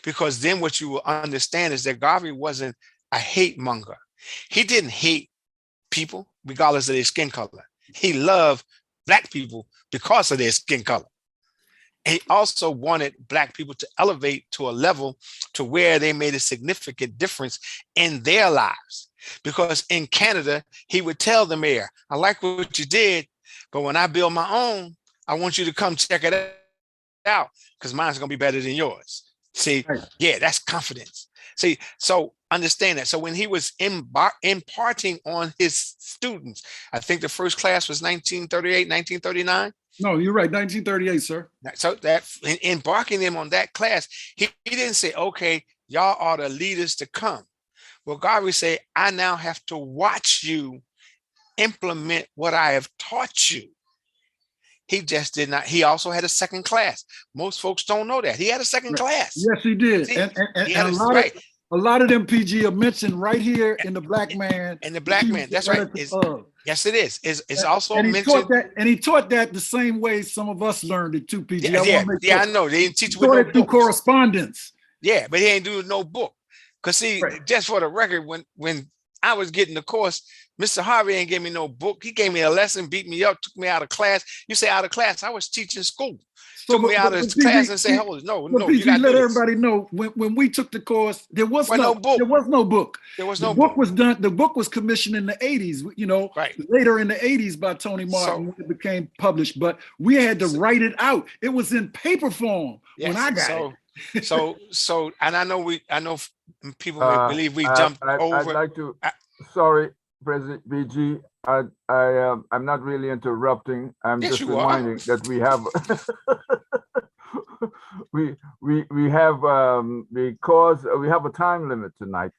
Because then what you will understand is that Garvey wasn't a hate monger. He didn't hate people regardless of their skin color. He loved Black people because of their skin color. He also wanted Black people to elevate to a level to where they made a significant difference in their lives. Because in Canada, he would tell the mayor, I like what you did, but when I build my own, I want you to come check it out, because mine's going to be better than yours. See, yeah, that's confidence. See, so understand that. So when he was imparting on his students, I think the first class was 1938, 1939. No, you're right, 1938, sir. So that in embarking them on that class, he didn't say, okay, y'all are the leaders to come. Well, Garvey said, I now have to watch you implement what I have taught you. He just did not. He also had a second class. Most folks don't know that. He had a second class. Yes, he did. See, and a lot of them, PG, are mentioned right here in the Black Man. And the Black Man, that's right. Yes, it is. It's also and mentioned. He taught that the same way some of us learned it too, PG. I know. They didn't teach with no through correspondence. Yeah, but he ain't doing no book. Because see, just for the record, when I was getting the course, Mr. Harvey ain't gave me no book. He gave me a lesson, beat me up, took me out of class. You say out of class, I was teaching school. Took me out of class and said, "Hold no, you got to let everybody know when we took the course, there was no book. There was no book. The book was done. The book was commissioned in the 80s. You know, later in the 80s by Tony Martin when it became published. But we had to write it out. It was in paper form when I got it. So, and I know people may believe we jumped over. I'd like to. Sorry, President BG. I'm not really interrupting. I'm just reminding that we have we have because we have a time limit tonight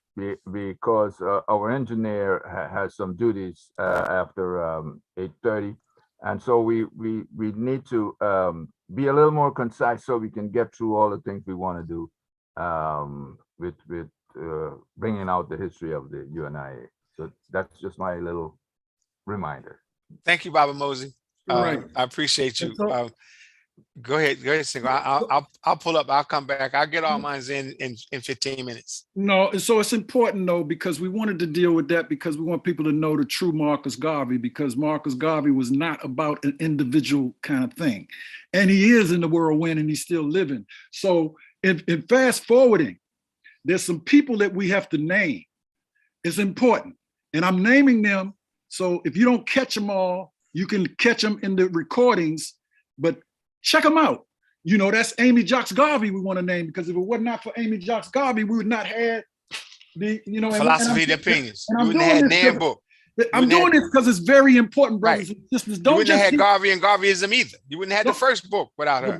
because our engineer has some duties after 8:30, and so we need to be a little more concise so we can get through all the things we want to do with bringing out the history of the UNIA. So that's just my little reminder. Thank you, Baba Mosey. I appreciate you. Go ahead, Senghor. I'll pull up. I'll come back. I'll get all mine in 15 minutes. No, so it's important though, because we wanted to deal with that because we want people to know the true Marcus Garvey, because Marcus Garvey was not about an individual kind of thing, and he is in the whirlwind and he's still living. So in fast forwarding, there's some people that we have to name. It's important, and I'm naming them. So if you don't catch them all, you can catch them in the recordings, but check them out. You know, that's Amy Jocks Garvey we want to name, because if it were not for Amy Jocks Garvey, we would not have the, you know, Philosophy and Opinions. You wouldn't have had damn book. I'm doing this because it's very important, brothers and sisters. You wouldn't have had Garvey and Garveyism either. You wouldn't have had the first book without her.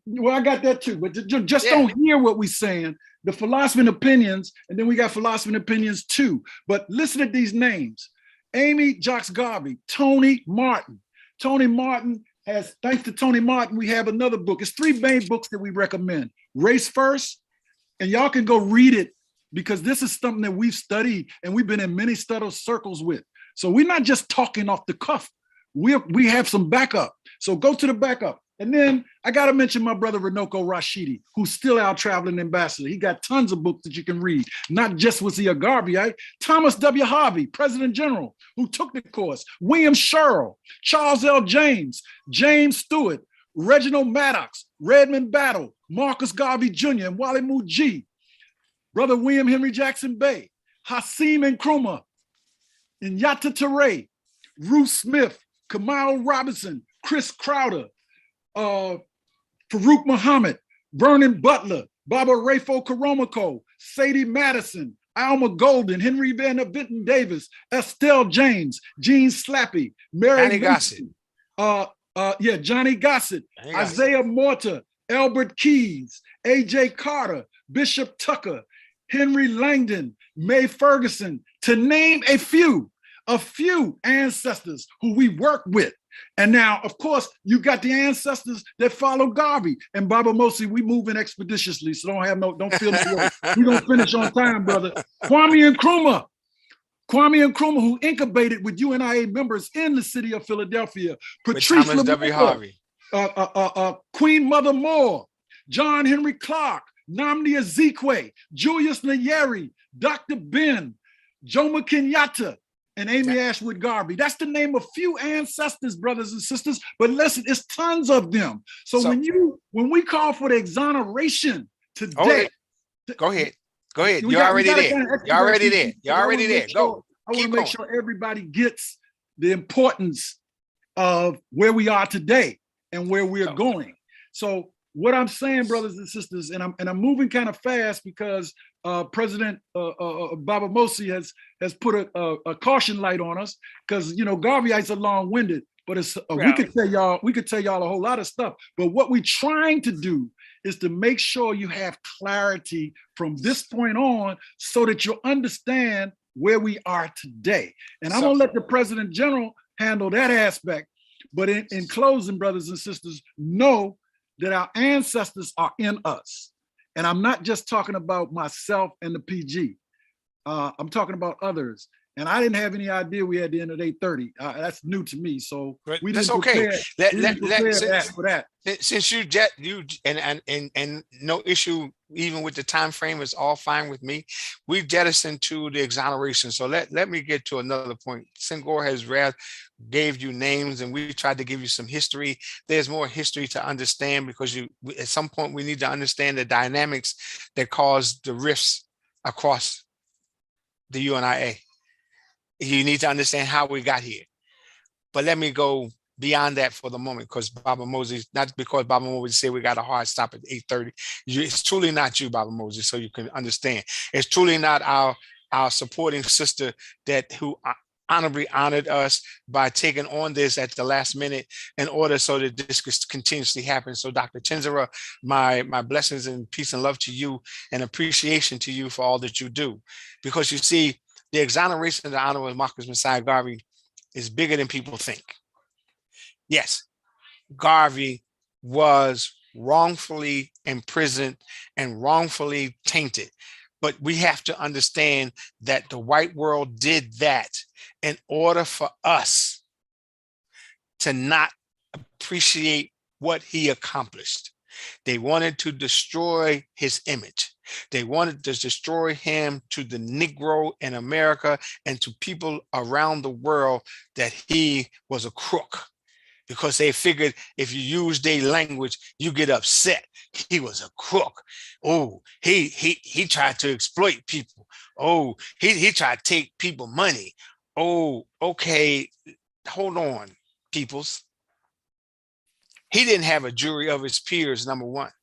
Well, I got that too, but just don't hear what we're saying. The Philosophy and Opinions, and then we got Philosophy and Opinions 2. But listen to these names. Amy Jocks Garvey, Tony Martin. Tony Martin has, thanks to Tony Martin, we have another book. It's 3 main books that we recommend. Race First, and y'all can go read it because this is something that we've studied and we've been in many study circles with. So we're not just talking off the cuff. We have some backup. So go to the backup. And then I got to mention my brother Runoko Rashidi, who's still our traveling ambassador. He got tons of books that you can read. Not just was he a Garveyite. Thomas W. Harvey, President General, who took the course. William Sherrill, Charles L. James, James Stewart, Reginald Maddox, Redmond Battle, Marcus Garvey Jr., and Wally Muji. Brother William Henry Jackson Baye, Hasim Nkrumah, Inyata Ture, Ruth Smith, Kamal Robinson, Chris Crowder, Farouk Muhammad, Vernon Butler, Baba Rafo Karomako, Sadie Madison, Alma Golden, Henry Van Vinton Davis, Estelle James, Jean Slappy, Mary Johnny Gossett. Johnny Gossett, Isaiah Morta, Albert Keys, AJ Carter, Bishop Tucker, Henry Langdon, Mae Ferguson, to name a few ancestors who we work with. And now, of course, you got the ancestors that follow Garvey and Baba Mosi. We moving expeditiously, so don't feel the way. We're gonna finish on time, brother. Kwame Nkrumah, who incubated with UNIA members in the city of Philadelphia. Patrice Thomas W. Harvey, Queen Mother Moore, John Henry Clark, Nnamdi Ezekwe, Julius Nyeri, Dr. Ben, Jomo Kenyatta, and Amy Ashwood Garvey. That's the name of few ancestors, brothers and sisters. But listen, it's tons of them. So when we call for the exoneration today, go ahead. You're already there. Go. I want to make sure everybody gets the importance of where we are today and where we're going. So what I'm saying, brothers and sisters, and I'm moving kind of fast because President Baba Mosi has put a caution light on us, because Garveyites are long-winded, but it's we could tell y'all a whole lot of stuff. But what we're trying to do is to make sure you have clarity from this point on, so that you understand where we are today. And I'm gonna let the President General handle that aspect. But in closing, brothers and sisters, know that our ancestors are in us. And I'm not just talking about myself and the PG. I'm talking about others. And I didn't have any idea we had to end at 8:30. That's new to me. So we that's didn't okay. prepare for that. Since you and no issue even with the time frame, is all fine with me. We jettisoned to the exoneration. So let me get to another point. Senghor has gave you names, and we tried to give you some history. There's more history to understand, because at some point we need to understand the dynamics that caused the rifts across the UNIA. You need to understand how we got here. But let me go beyond that for the moment, because Baba Moses, not because Baba Moses said we got a hard stop at 8:30. It's truly not you, Baba Moses, so you can understand. It's truly not our supporting sister who honorably honored us by taking on this at the last minute in order so that this could continuously happen. So Dr. Chenzera, my blessings and peace and love to you, and appreciation to you for all that you do. Because you see, the exoneration of the Honorable Marcus Messiah Garvey is bigger than people think. Yes, Garvey was wrongfully imprisoned and wrongfully tainted. But we have to understand that the white world did that in order for us to not appreciate what he accomplished. They wanted to destroy his image. They wanted to destroy him to the Negro in America and to people around the world, that he was a crook, because they figured if you use their language, you get upset. He was a crook. Oh, he tried to exploit people. Oh, he tried to take people money. Oh, okay, hold on, peoples. He didn't have a jury of his peers, number one.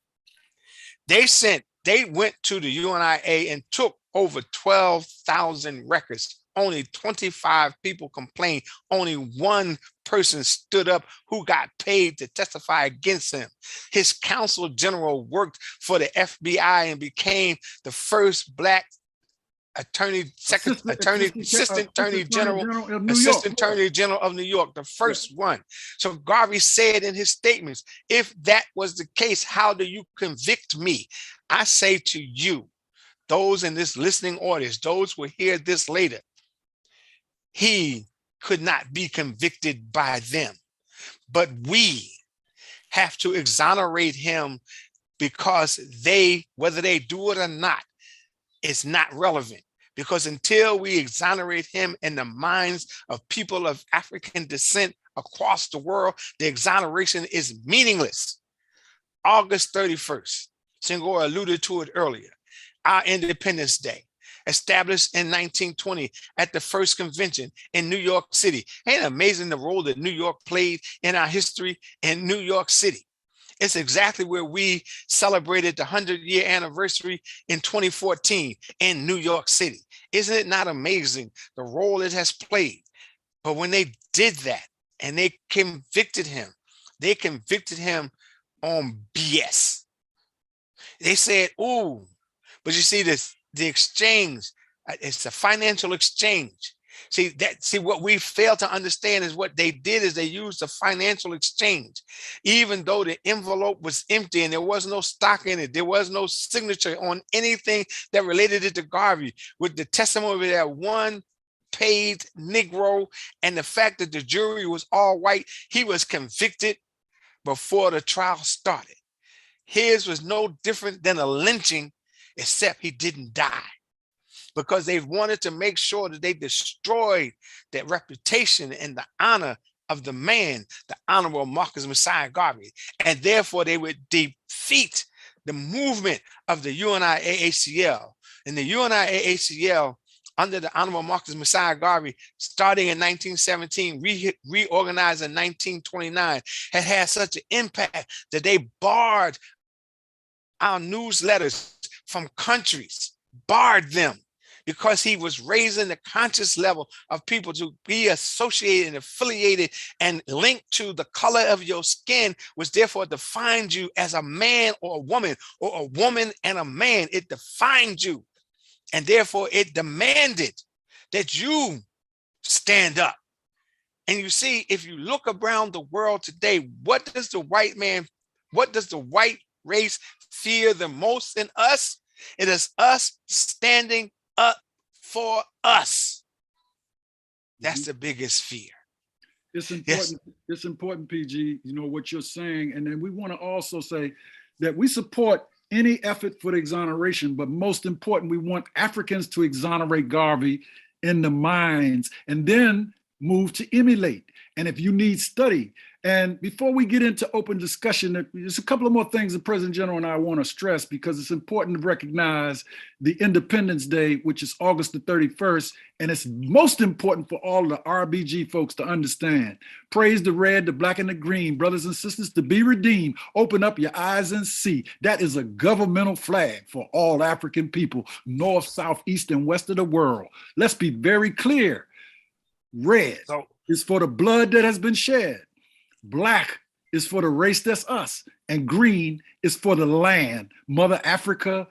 They went to the UNIA and took over 12,000 records. Only 25 people complained. Only one person stood up who got paid to testify against him. His counsel general worked for the FBI and became the first Black assistant attorney general of New York, the first one. So Garvey said in his statements, if that was the case, how do you convict me? I say to you, those in this listening audience, those who will hear this later, he could not be convicted by them. But we have to exonerate him because they, whether they do it or not, it's not relevant. Because until we exonerate him in the minds of people of African descent across the world, the exoneration is meaningless. August 31st, Senghor alluded to it earlier, our Independence Day, established in 1920 at the first convention in New York City. Ain't it amazing the role that New York played in our history in New York City? It's exactly where we celebrated the 100-year anniversary in 2014 in New York City. Isn't it not amazing the role it has played? But when they did that and they convicted him on BS. They said, ooh, but you see this, the exchange, it's a financial exchange. See what we fail to understand is what they did is they used a financial exchange. Even though the envelope was empty and there was no stock in it, there was no signature on anything that related it to Garvey, with the testimony of that one paid Negro and the fact that the jury was all white, he was convicted before the trial started. His was no different than a lynching, except he didn't die, because they wanted to make sure that they destroyed that reputation and the honor of the man, the Honorable Marcus Messiah Garvey, and therefore they would defeat the movement of the UNIA-ACL. And the UNIA-ACL, under the Honorable Marcus Messiah Garvey, starting in 1917, reorganized in 1929, had such an impact that they barred our newsletters from countries, barred them, because he was raising the conscious level of people to be associated and affiliated and linked to the color of your skin, which therefore defined you as a man or a woman and a man. It defined you. And therefore it demanded that you stand up. And you see, if you look around the world today, what does the white race fear the most in us? It is us standing up for us. That's the biggest fear. It's important. Yes. It's important, PG, you know, what you're saying. And then we want to also say that we support any effort for the exoneration, but most important, we want Africans to exonerate Garvey in the minds and then move to emulate. And if you need study, and before we get into open discussion, there's a couple of more things the President General and I want to stress, because it's important to recognize the Independence Day, which is August the 31st, and it's most important for all the RBG folks to understand. Praise the red, the black, and the green, brothers and sisters, to be redeemed. Open up your eyes and see. That is a governmental flag for all African people, north, south, east, and west of the world. Let's be very clear. Red is for the blood that has been shed. Black is for the race that's us, and green is for the land, Mother Africa,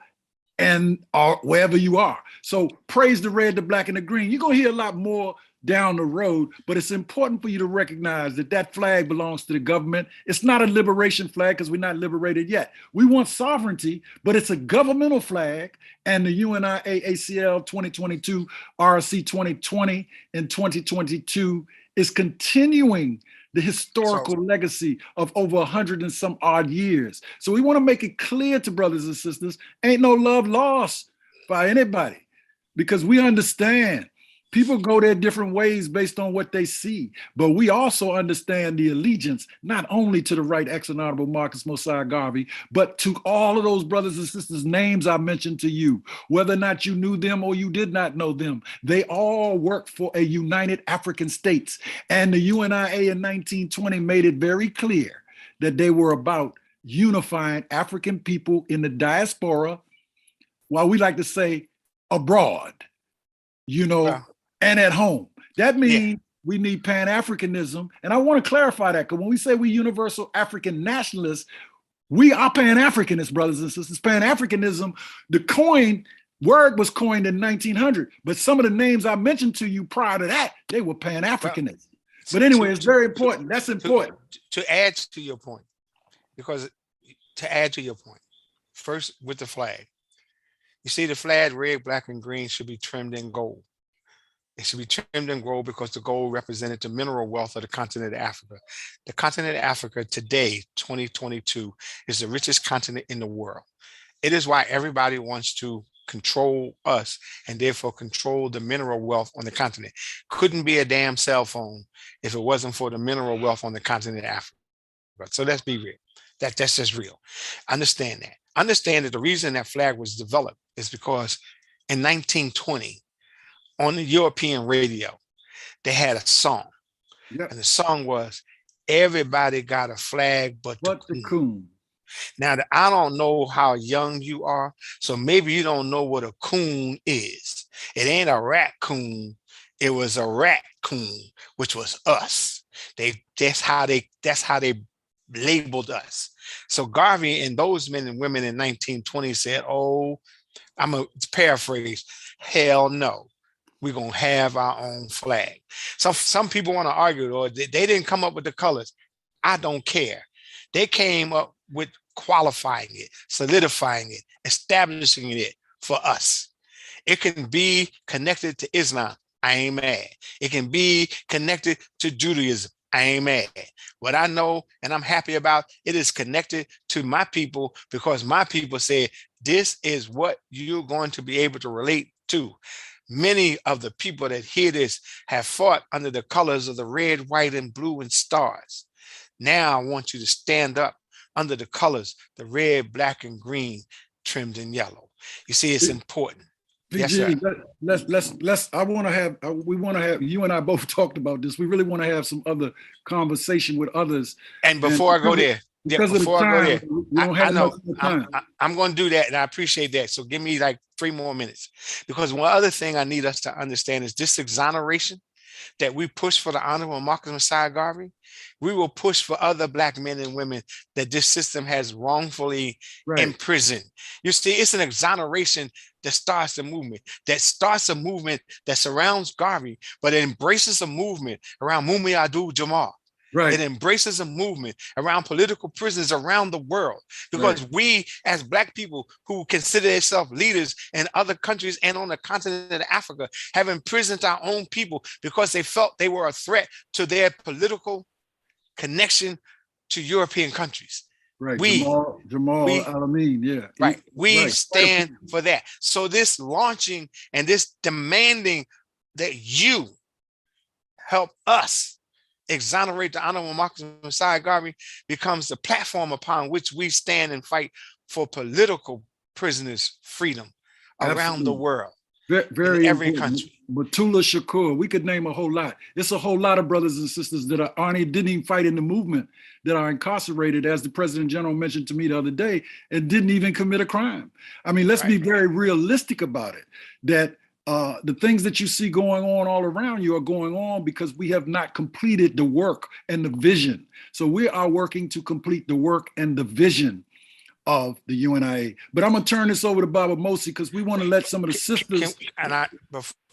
and wherever you are. So praise the red, the black, and the green. You're gonna hear a lot more down the road, but it's important for you to recognize that that flag belongs to the government. It's not a liberation flag because we're not liberated yet. We want sovereignty, but it's a governmental flag, and the UNIA-ACL 2022, RC 2020 and 2022 is continuing the historical legacy of over 100 and some odd years. So we want to make it clear to brothers and sisters, ain't no love lost by anybody, because we understand people go their different ways based on what they see. But we also understand the allegiance, not only to the Right Excellent Honorable Marcus Mosiah Garvey, but to all of those brothers and sisters' names I mentioned to you, whether or not you knew them or you did not know them. They all worked for a united African states. And the UNIA in 1920 made it very clear that they were about unifying African people in the diaspora, while we like to say abroad, you know, and at home. That means we need Pan-Africanism. And I want to clarify that, because when we say we universal African nationalists, we are Pan-Africanists, brothers and sisters. Pan-Africanism, the word was coined in 1900, but some of the names I mentioned to you prior to that, they were Pan-Africanists. But anyway, it's very important. That's important. To add to your point, first with the flag, you see the flag, red, black, and green should be trimmed in gold. It should be trimmed in gold because the gold represented the mineral wealth of the continent of Africa. The continent of Africa today, 2022, is the richest continent in the world. It is why everybody wants to control us and therefore control the mineral wealth on the continent. Couldn't be a damn cell phone if it wasn't for the mineral wealth on the continent of Africa. So let's be real. That's just real. Understand that. Understand that the reason that flag was developed is because in 1920, on the European radio, they had a song. Yep. And the song was, "Everybody got a flag but the coon." Now, I don't know how young you are, so maybe you don't know what a coon is. It ain't a raccoon. It was a raccoon, which was us. That's how they labeled us. So Garvey and those men and women in 1920 said, "Oh, I'm a paraphrase. Hell no. We're going to have our own flag." Some people want to argue, or they didn't come up with the colors. I don't care. They came up with qualifying it, solidifying it, establishing it for us. It can be connected to Islam. I ain't mad. It can be connected to Judaism. I ain't mad. What I know and I'm happy about, it is connected to my people because my people said, this is what you're going to be able to relate to. Many of the people that hear this have fought under the colors of the red, white, and blue and stars. Now I want you to stand up under the colors, the red, black, and green, trimmed in yellow. You see, it's important. Yes, sir. Let's I want to have, we want to have, you and I both talked about this. We really want to have some other conversation with others. And before I go there, before I go there, I know I'm going to do that, and I appreciate that. So give me like 3 more minutes, because one other thing I need us to understand is this exoneration that we push for the Honorable Marcus Messiah Garvey. We will push for other Black men and women that this system has wrongfully imprisoned. You see, it's an exoneration that starts a movement, that surrounds Garvey, but it embraces a movement around Mumi Abdul-Jabbar. It embraces a movement around political prisoners around the world, because we as Black people who consider themselves leaders in other countries and on the continent of Africa have imprisoned our own people because they felt they were a threat to their political connection to European countries. Jamal Al-Amin, we stand for that. So this launching and this demanding that you help us exonerate the Honorable Marcus Messiah Garvey becomes the platform upon which we stand and fight for political prisoners' freedom around the world. Very in every important. Country. Batula Shakur, we could name a whole lot. It's a whole lot of brothers and sisters that didn't even fight in the movement, that are incarcerated, as the President General mentioned to me the other day, and didn't even commit a crime. I mean, let's be very realistic about it, that the things that you see going on all around you are going on because we have not completed the work and the vision. So we are working to complete the work and the vision of the UNIA. But I'm gonna turn this over to Baba Mosi because we want to let some of the sisters.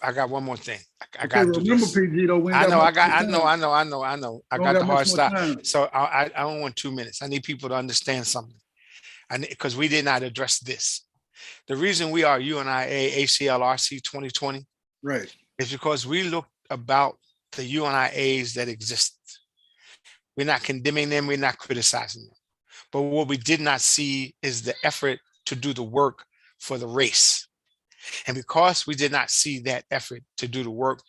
I got one more thing. I got to remember, PG, though. I know. I got the hard stop. So I don't want 2 minutes. I need people to understand something. Because we did not address this. The reason we are UNIA-ACL is because we looked about the UNIAs that exist. We're not condemning them. We're not criticizing them. But what we did not see is the effort to do the work for the race. And because we did not see that effort to do the work,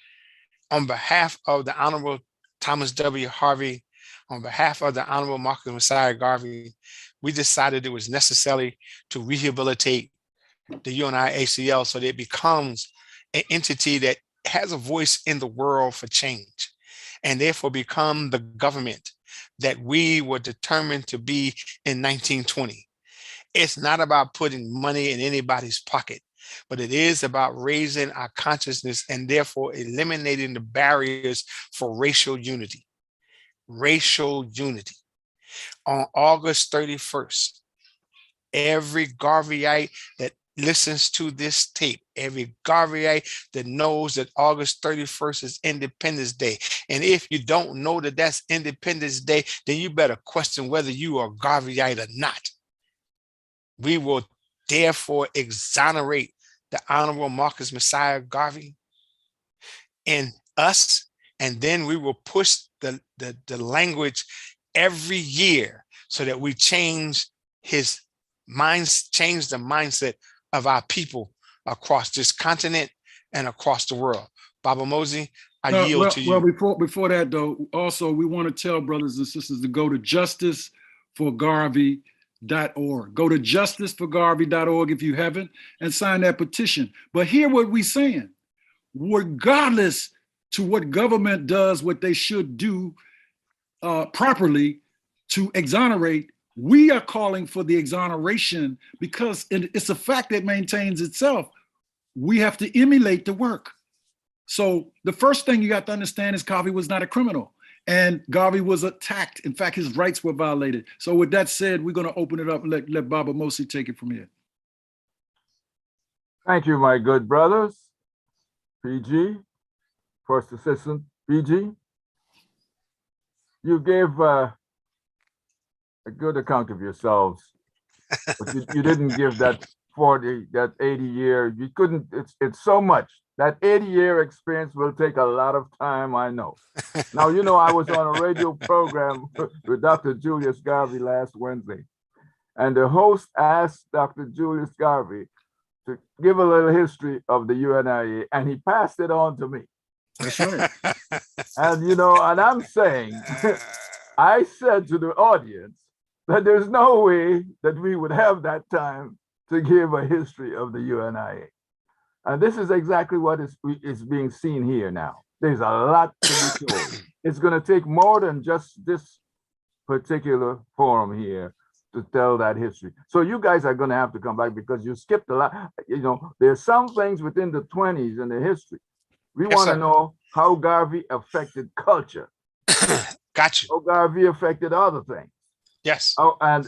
on behalf of the Honorable Thomas W. Harvey, on behalf of the Honorable Marcus Messiah Garvey, we decided it was necessary to rehabilitate the UNIA-ACL so that it becomes an entity that has a voice in the world for change, and therefore become the government that we were determined to be in 1920. It's not about putting money in anybody's pocket, but it is about raising our consciousness and therefore eliminating the barriers for racial unity. Racial unity. On August 31st, every Garveyite that listens to this tape, every Garveyite that knows that August 31st is Independence Day. And if you don't know that that's Independence Day, then you better question whether you are Garveyite or not. We will therefore exonerate the Honorable Marcus Messiah Garvey in us, and then we will push the language every year so that we change his minds, change the mindset of our people across this continent and across the world. Baba Mosey, I yield to you. Well, before that though, also we want to tell brothers and sisters to go to justiceforgarvey.org. Go to justiceforgarvey.org if you haven't, and sign that petition. But hear what we're saying. Regardless to what government does, what they should do properly to exonerate, we are calling for the exoneration because it's a fact that maintains itself. We have to emulate the work. So the first thing you got to understand is Garvey was not a criminal, and Garvey was attacked. In fact, his rights were violated. So with that said, we're going to open it up and let Baba Mosey take it from here. Thank you, my good brothers. PG, First Assistant PG. You gave a good account of yourselves, but you didn't give that 40, that 80 year. You couldn't, it's so much. That 80-year experience will take a lot of time, I know. Now, you know, I was on a radio program with Dr. Julius Garvey last Wednesday, and the host asked Dr. Julius Garvey to give a little history of the UNIA, and he passed it on to me. That's right. And, you know, and I'm saying, I said to the audience that there's no way that we would have that time to give a history of the UNIA. And this is exactly what is being seen here now. There's a lot to be told. It's going to take more than just this particular forum here to tell that history. So you guys are going to have to come back because you skipped a lot. You know, there's some things within the 20s in the history. We want to know how Garvey affected culture. Got you. How Garvey affected other things. Yes. Oh, and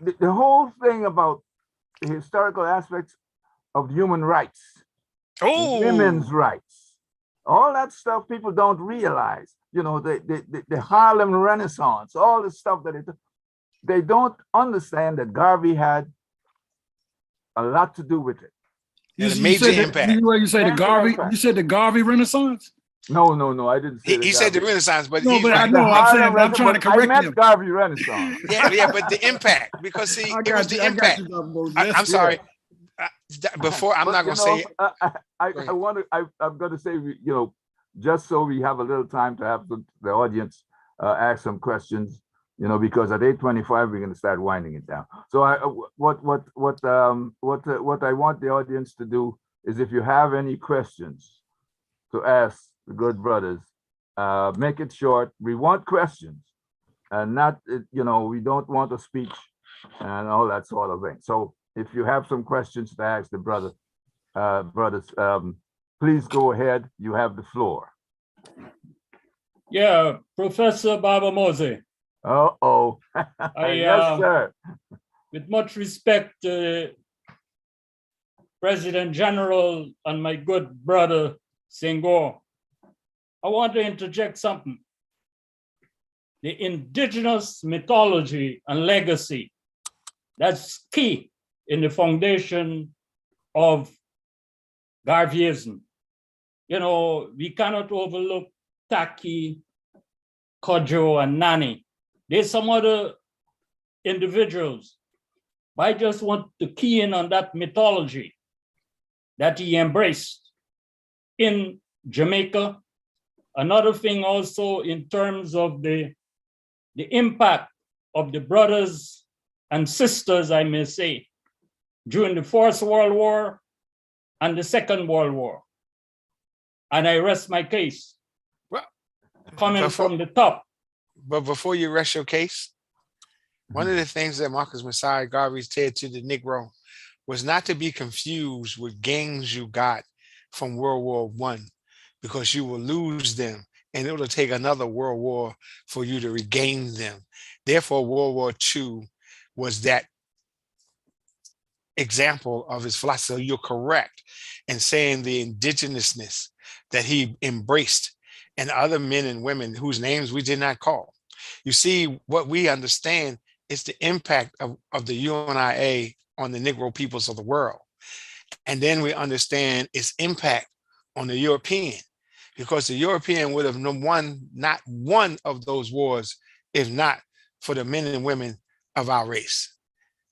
the whole thing about the historical aspects of human rights, women's rights, all that stuff people don't realize. You know, the Harlem Renaissance, all the stuff that they don't understand that Garvey had a lot to do with it. You major impact. You say the Garvey? You said the Garvey Renaissance? No, I didn't say he said the Renaissance, but no, but I know I'm trying to correct him. I meant Garvey Renaissance. yeah, but the impact, because see, it was the impact. I'm sorry. Before I'm not going to say it. I'm going to say, you know, just so we have a little time to have the audience ask some questions, you know, because at 8:25 we're going to start winding it down. So what I want the audience to do is, if you have any questions to ask the good brothers, make it short. We want questions, and not, you know, we don't want a speech and all that sort of thing. So if you have some questions to ask the brothers, please go ahead. You have the floor. Yeah, Professor Baba Mosey. Uh-oh. Yes, sir. With much respect, President General and my good brother, Senghor, I want to interject something. The indigenous mythology and legacy, that's key in the foundation of Garveyism. You know, we cannot overlook Taki, Kojo, and Nani. There's some other individuals. I just want to key in on that mythology that he embraced in Jamaica. Another thing also in terms of the impact of the brothers and sisters, I may say, during the First World War and the Second World War. And I rest my case. Well, coming from the top. But before you rest your case, one of the things that Marcus Messiah Garvey said to the Negro was not to be confused with gains you got from World War I, because you will lose them and it'll take another world war for you to regain them. Therefore, World War II was that example of his philosophy. So you're correct in saying the indigenousness that he embraced, and other men and women whose names we did not call. You see, what we understand is the impact of the UNIA on the Negro peoples of the world. And then we understand its impact on the European, because the European would have won not one of those wars if not for the men and women of our race.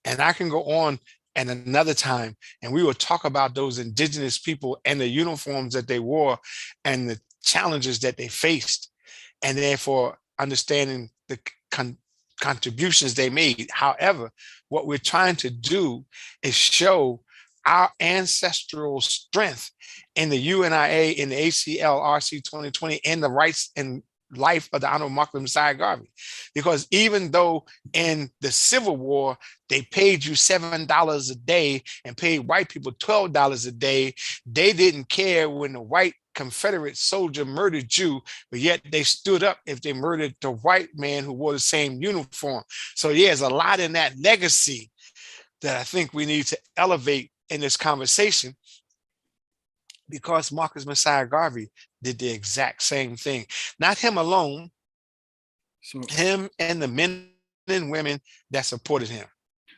And I can go on and another time, and we will talk about those indigenous people and the uniforms that they wore and the challenges that they faced, and therefore understanding the contributions they made. However, what we're trying to do is show our ancestral strength in the UNIA, in the ACLRC 2020, and the rights and life of the Honorable Malcolm Messiah Garvey. Because even though in the Civil War, they paid you $7 a day and paid white people $12 a day, they didn't care when the white Confederate soldier murdered you, but yet they stood up if they murdered the white man who wore the same uniform. So yeah, there's a lot in that legacy that I think we need to elevate in this conversation, because Marcus Messiah Garvey did the exact same thing. Not him alone, So, him and the men and women that supported him.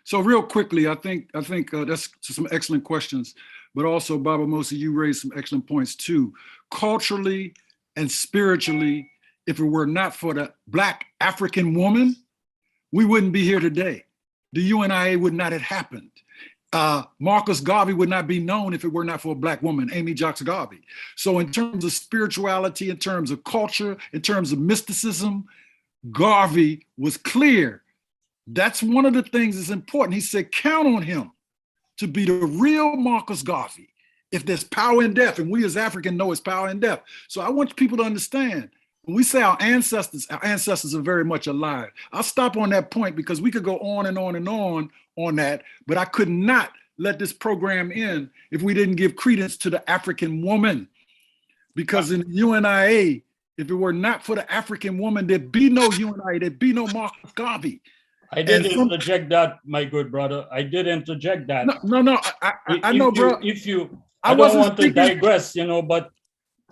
so real quickly, I think that's some excellent questions, but also Baba Mosi, you raised some excellent points too. Culturally and spiritually, if it were not for the Black African woman, we wouldn't be here today. The UNIA would not have happened. Marcus Garvey would not be known if it were not for a Black woman, Amy Jocks Garvey. So in terms of spirituality, in terms of culture, in terms of mysticism, Garvey was clear. That's one of the things that's important. He said, count on him to be the real Marcus Garvey. If there's power in death, and we as Africans know it's power in death. So I want people to understand, when we say our ancestors are very much alive. I'll stop on that point because we could go on and on and on that, but I could not let this program end if we didn't give credence to the African woman. Because in UNIA, if it were not for the African woman, there'd be no UNIA, there'd be no Marcus Garvey. I did interject that, my good brother. I did interject that. No, I know, bro. I don't want to digress, but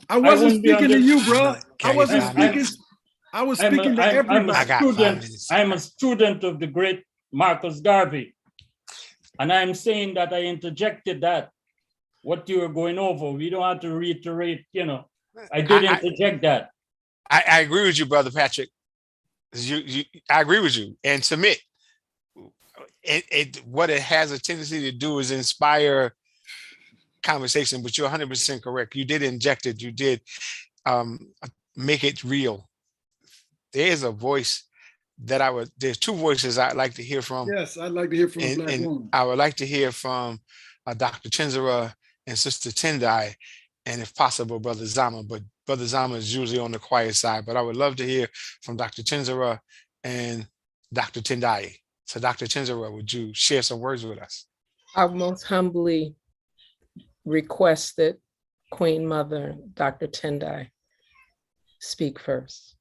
I wasn't speaking to you, bro. I wasn't speaking. I was speaking to everybody. I'm a student of the great Marcus Garvey. And I'm saying that I interjected that, what you were going over. We don't have to reiterate, I did interject that. I agree with you, Brother Patrick. I agree with you. And submit. What it has a tendency to do is inspire conversation, but you're 100% correct. You did inject it. You did make it real. There's a voice that there's two voices I'd like to hear from. Yes, I'd like to hear from a Black woman. I would like to hear from Dr. Chenzera and Sister Tendai, and if possible, Brother Zama, but Brother Zama is usually on the quiet side, but I would love to hear from Dr. Chenzera and Dr. Tendai. So Dr. Chenzera, would you share some words with us? I most humbly request that Queen Mother, Dr. Tendai, speak first.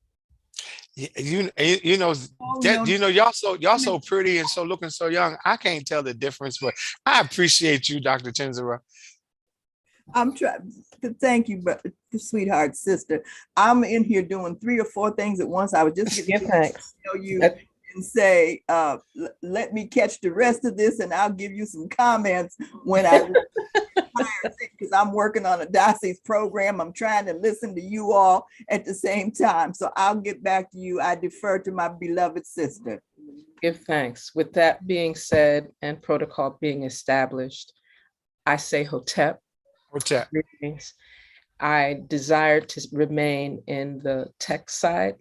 Y'all so pretty and so looking so young. I can't tell the difference, but I appreciate you, Dr. Chenzera. I'm trying to thank you, but sweetheart sister. I'm in here doing 3 or 4 things at once. I was just going to tell you and say, let me catch the rest of this, and I'll give you some comments when because I'm working on a diocese program. I'm trying to listen to you all at the same time. So I'll get back to you. I defer to my beloved sister. Give thanks. With that being said and protocol being established, I say Hotep. Hotep. I desired to remain in the tech side,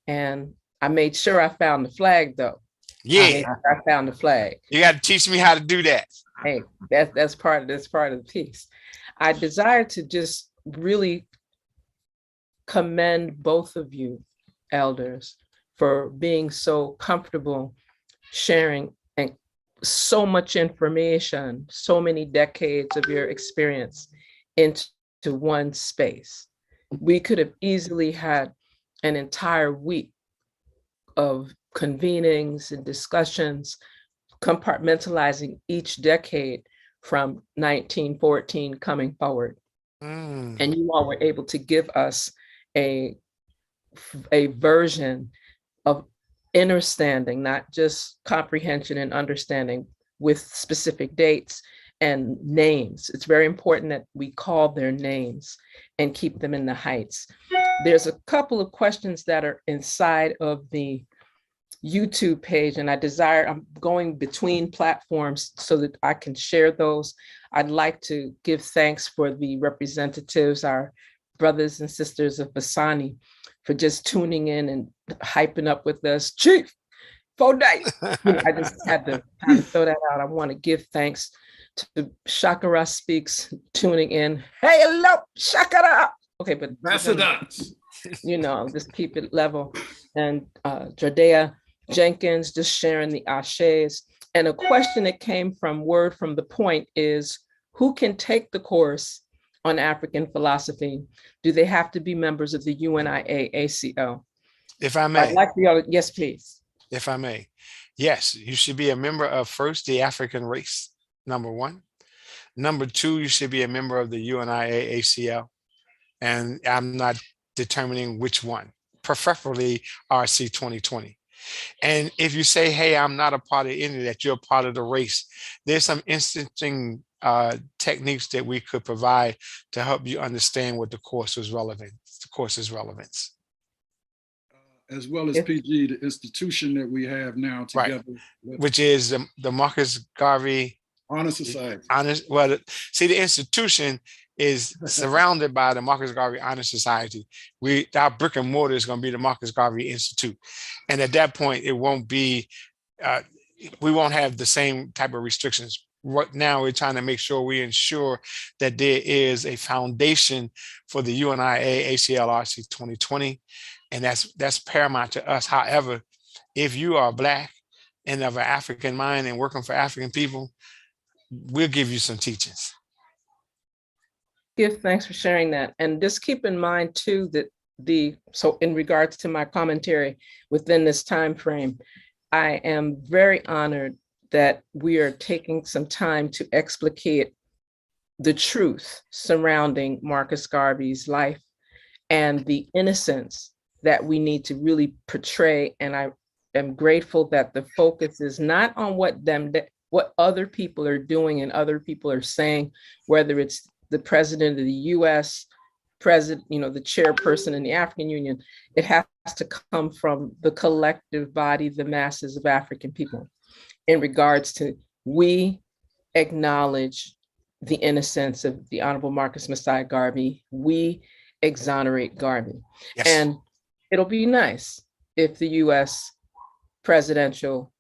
and I made sure I found the flag though. Yeah, I found the flag. You got to teach me how to do that. Hey, that's part of the piece. I desire to just really commend both of you, elders, for being so comfortable sharing and so much information, so many decades of your experience into one space. We could have easily had an entire week of convenings and discussions, compartmentalizing each decade from 1914 coming forward. And you all were able to give us a version of understanding, not just comprehension and understanding, with specific dates and names. It's very important that we call their names and keep them in the heights. There's a couple of questions that are inside of the YouTube page, and I'm going between platforms so that I can share those. I'd like to give thanks for the representatives, our brothers and sisters of Basani, for just tuning in and hyping up with us. Chief, 4 days. I just had to kind of throw that out. I want to give thanks to Shakara Speaks tuning in. Hey, hello, Shakara. Okay, but just keep it level. And Jardea Jenkins just sharing the ashes. And a question that came from Word from the Point is, who can take the course on African philosophy? Do they have to be members of the UNIA-ACL? If I may. Yes, please. If I may. Yes, you should be a member of, first, the African race, number one. Number two, you should be a member of the UNIA-ACL. And I'm not determining which one, preferably RC2020. And if you say, hey, I'm not a part of any of that, you're a part of the race, there's some interesting techniques that we could provide to help you understand what the course's relevance. As well as PG, the institution that we have now together. Right. Which is the Marcus Garvey Honor Society. The institution is surrounded by the Marcus Garvey Honor Society. Our brick and mortar is going to be the Marcus Garvey Institute. And at that point, it won't be, we won't have the same type of restrictions. Right now, we're trying to make sure we ensure that there is a foundation for the UNIA-ACL-RC2020. And that's paramount to us. However, if you are Black and of an African mind and working for African people, we'll give you some teachings. Thanks for sharing that. And just keep in mind too that so in regards to my commentary within this time frame, I am very honored that we are taking some time to explicate the truth surrounding Marcus Garvey's life and the innocence that we need to really portray. And I am grateful that the focus is not on what other people are doing and other people are saying, whether it's the president of the US, president, the chairperson in the African Union. It has to come from the collective body, the masses of African people, in regards to, we acknowledge the innocence of the Honorable Marcus Messiah Garvey. We exonerate Garvey. Yes. And it'll be nice if the US presidential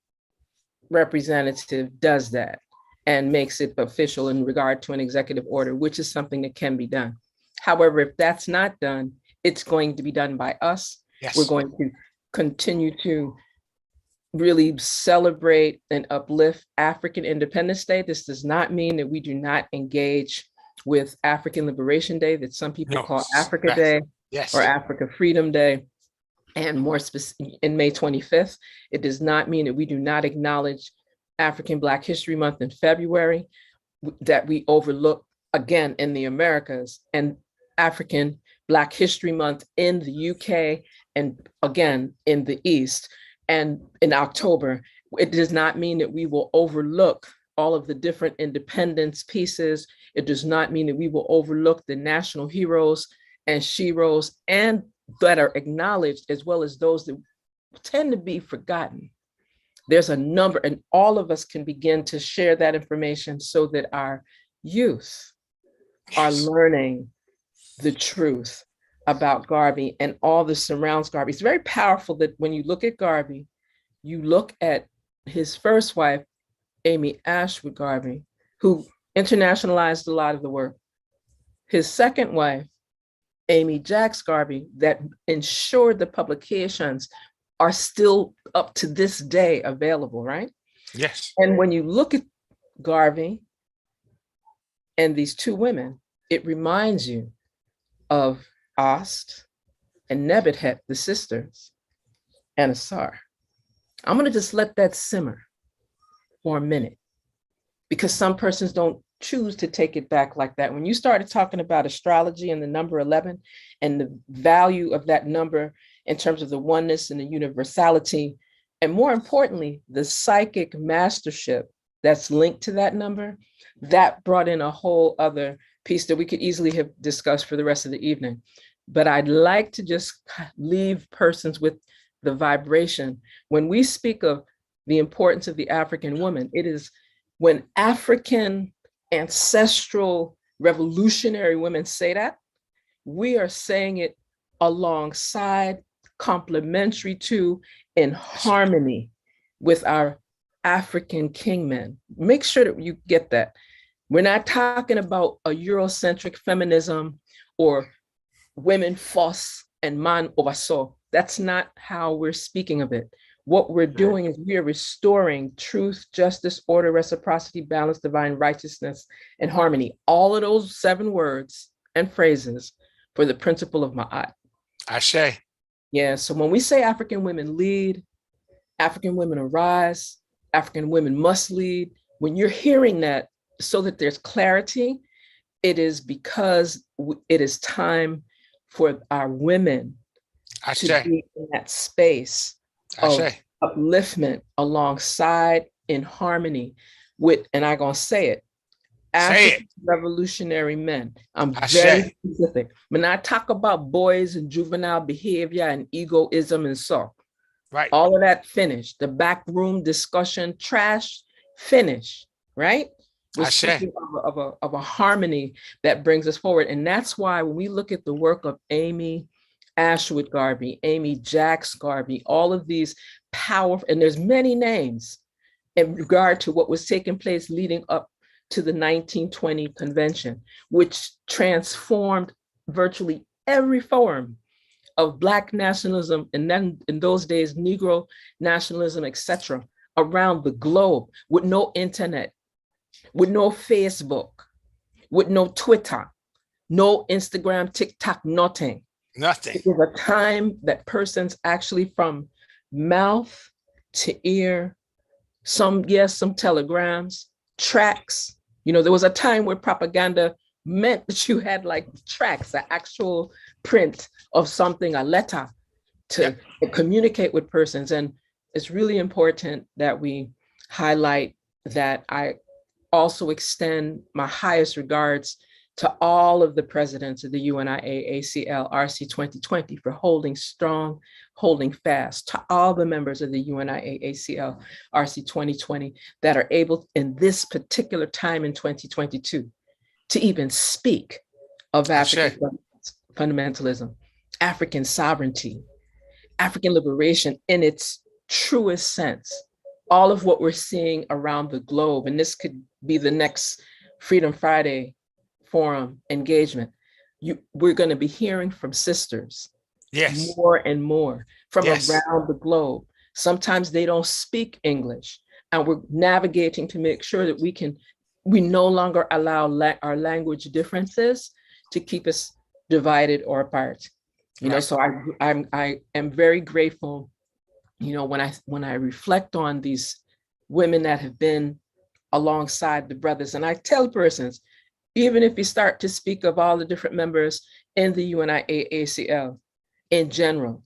representative does that and makes it official in regard to an executive order, which is something that can be done. However, if that's not done, it's going to be done by us. Yes. We're going to continue to really celebrate and uplift African Independence Day. This does not mean that we do not engage with African Liberation Day, that some people call Africa Day, or Africa Freedom Day, and more specific, in May 25th. It does not mean that we do not acknowledge African Black History Month in February, that we overlook, again, in the Americas, and African Black History Month in the UK, and again, in the East, and in October. It does not mean that we will overlook all of the different independence pieces. It does not mean that we will overlook the national heroes and sheroes, and that are acknowledged, as well as those that tend to be forgotten. There's a number, and all of us can begin to share that information so that our youth are learning the truth about Garvey and all that surrounds Garvey. It's very powerful that when you look at Garvey, you look at his first wife, Amy Ashwood Garvey, who internationalized a lot of the work. His second wife, Amy Jacks Garvey, that ensured the publications are still up to this day available, right? Yes. And when you look at Garvey and these two women, it reminds you of Asst and Nebuchadnezzar, the sisters, and Asar. I'm going to just let that simmer for a minute, because some persons don't choose to take it back like that. When you started talking about astrology and the number 11 and the value of that number in terms of the oneness and the universality, and more importantly, the psychic mastership that's linked to that number, that brought in a whole other piece that we could easily have discussed for the rest of the evening. But I'd like to just leave persons with the vibration. When we speak of the importance of the African woman, it is when African ancestral revolutionary women say that, we are saying it alongside, complementary to, in harmony with our African kingmen. Make sure that you get that. We're not talking about a Eurocentric feminism or women force and man oversaw. That's not how we're speaking of it. What we're doing is we are restoring truth, justice, order, reciprocity, balance, divine righteousness, and harmony. All of those 7 words and phrases for the principle of Ma'at. Ashe. Yeah, so when we say African women lead, African women arise, African women must lead, when you're hearing that, so that there's clarity, it is because it is time for our women to be in that space of upliftment alongside, in harmony with, and I'm gonna say it, African revolutionary men. I'm very specific. When I talk about boys and juvenile behavior and egoism and so, right, all of that finished. The backroom discussion, trash, finish, right? We're speaking of a harmony that brings us forward. And that's why when we look at the work of Amy Ashwood Garvey, Amy Jacks Garvey, all of these powerful, and there's many names in regard to what was taking place leading up to the 1920 convention, which transformed virtually every form of Black nationalism, and then in those days, Negro nationalism, etc., around the globe, with no internet, with no Facebook, with no Twitter, no Instagram, TikTok, nothing. Nothing. It was a time that persons actually from mouth to ear, some telegrams, tracts. You know, there was a time where propaganda meant that you had like tracts, an actual print of something, a letter to communicate with persons. And it's really important that we highlight that. I also extend my highest regards to all of the presidents of the UNIA-ACL RC2020 for holding strong, holding fast, to all the members of the UNIA-ACL RC2020 that are able in this particular time in 2022 to even speak of African fundamentalism, African sovereignty, African liberation in its truest sense. All of what we're seeing around the globe, and this could be the next Freedom Friday forum engagement, we're going to be hearing from sisters more and more from around the globe. Sometimes they don't speak English, and we're navigating to make sure that we no longer allow our language differences to keep us divided or apart. You know, so I am very grateful. You know, when I reflect on these women that have been alongside the brothers, and I tell persons, even if you start to speak of all the different members in the UNIA-ACL in general,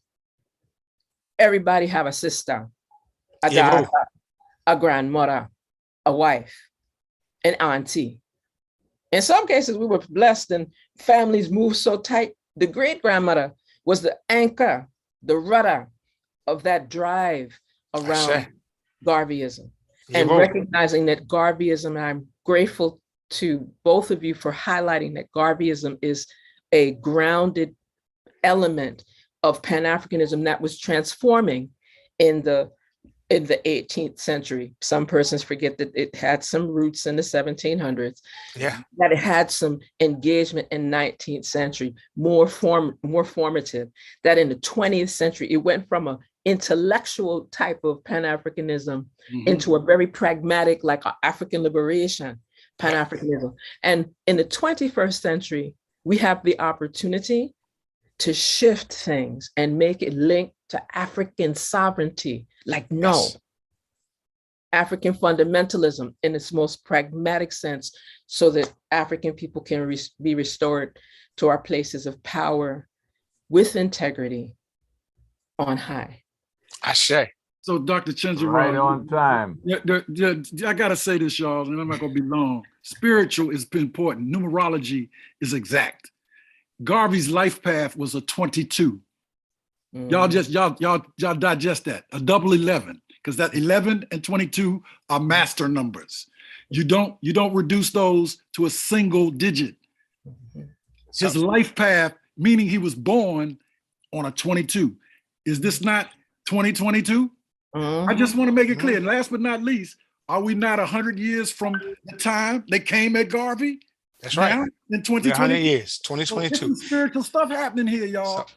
everybody have a sister, a daughter, a grandmother, a wife, an auntie. In some cases, we were blessed and families moved so tight. The great grandmother was the anchor, the rudder of that drive around Garveyism. And recognizing that Garveyism, and I'm grateful to both of you for highlighting that Garveyism is a grounded element of Pan-Africanism that was transforming in the 18th century. Some persons forget that it had some roots in the 1700s. That it had some engagement in 19th century, more formative. That in the 20th century, it went from an intellectual type of Pan-Africanism into a very pragmatic, like African liberation Pan-Africanism. And in the 21st century, we have the opportunity to shift things and make it linked to African sovereignty. Like, no, African fundamentalism in its most pragmatic sense, so that African people can be restored to our places of power with integrity on high. Ashe. So Dr. Chenjerai, Right on time. I gotta say this, y'all, and I'm not gonna be long. Spiritual is important. Numerology is exact. Garvey's life path was a 22. Y'all digest that. A double 11, because that 11 and 22 are master numbers. You don't reduce those to a single digit. His life path, meaning he was born on a 22. Is this not 2022? I just want to make it clear. And last but not least, are we not 100 years from the time they came at Garvey? That's right. Now, in 2020 100 years, 2022. So there's some spiritual stuff happening here, y'all.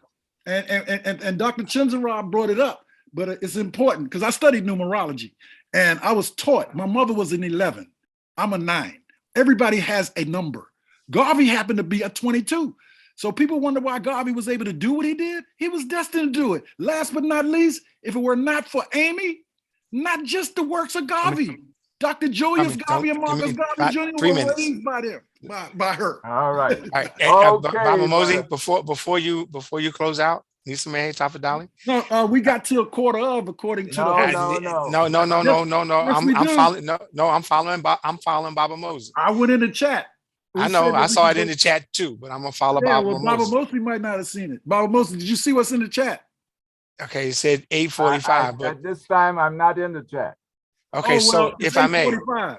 And Dr. Chenjerai brought it up, but it's important because I studied numerology and I was taught. My mother was an 11. I'm a 9. Everybody has a number. Garvey happened to be a 22. So people wonder why Garvey was able to do what he did. He was destined to do it. Last but not least, if it were not for Amy, not just the works of Garvey, Dr. Julius Garvey and Marcus Garvey Jr. were raised by them, by her. All right. All right. Okay, Baba Mosey, before you close out, need some man top of Dolly? No, we got to a quarter of according to No. I'm following Baba Mosey. I went in the chat. I know, I saw it in the chat too, but I'm gonna follow Baba Mosey. Baba Mosey might not have seen it. Baba Mosey, did you see what's in the chat? Okay, it said 8:45, but at this time I'm not in the chat. Okay, so if I may, go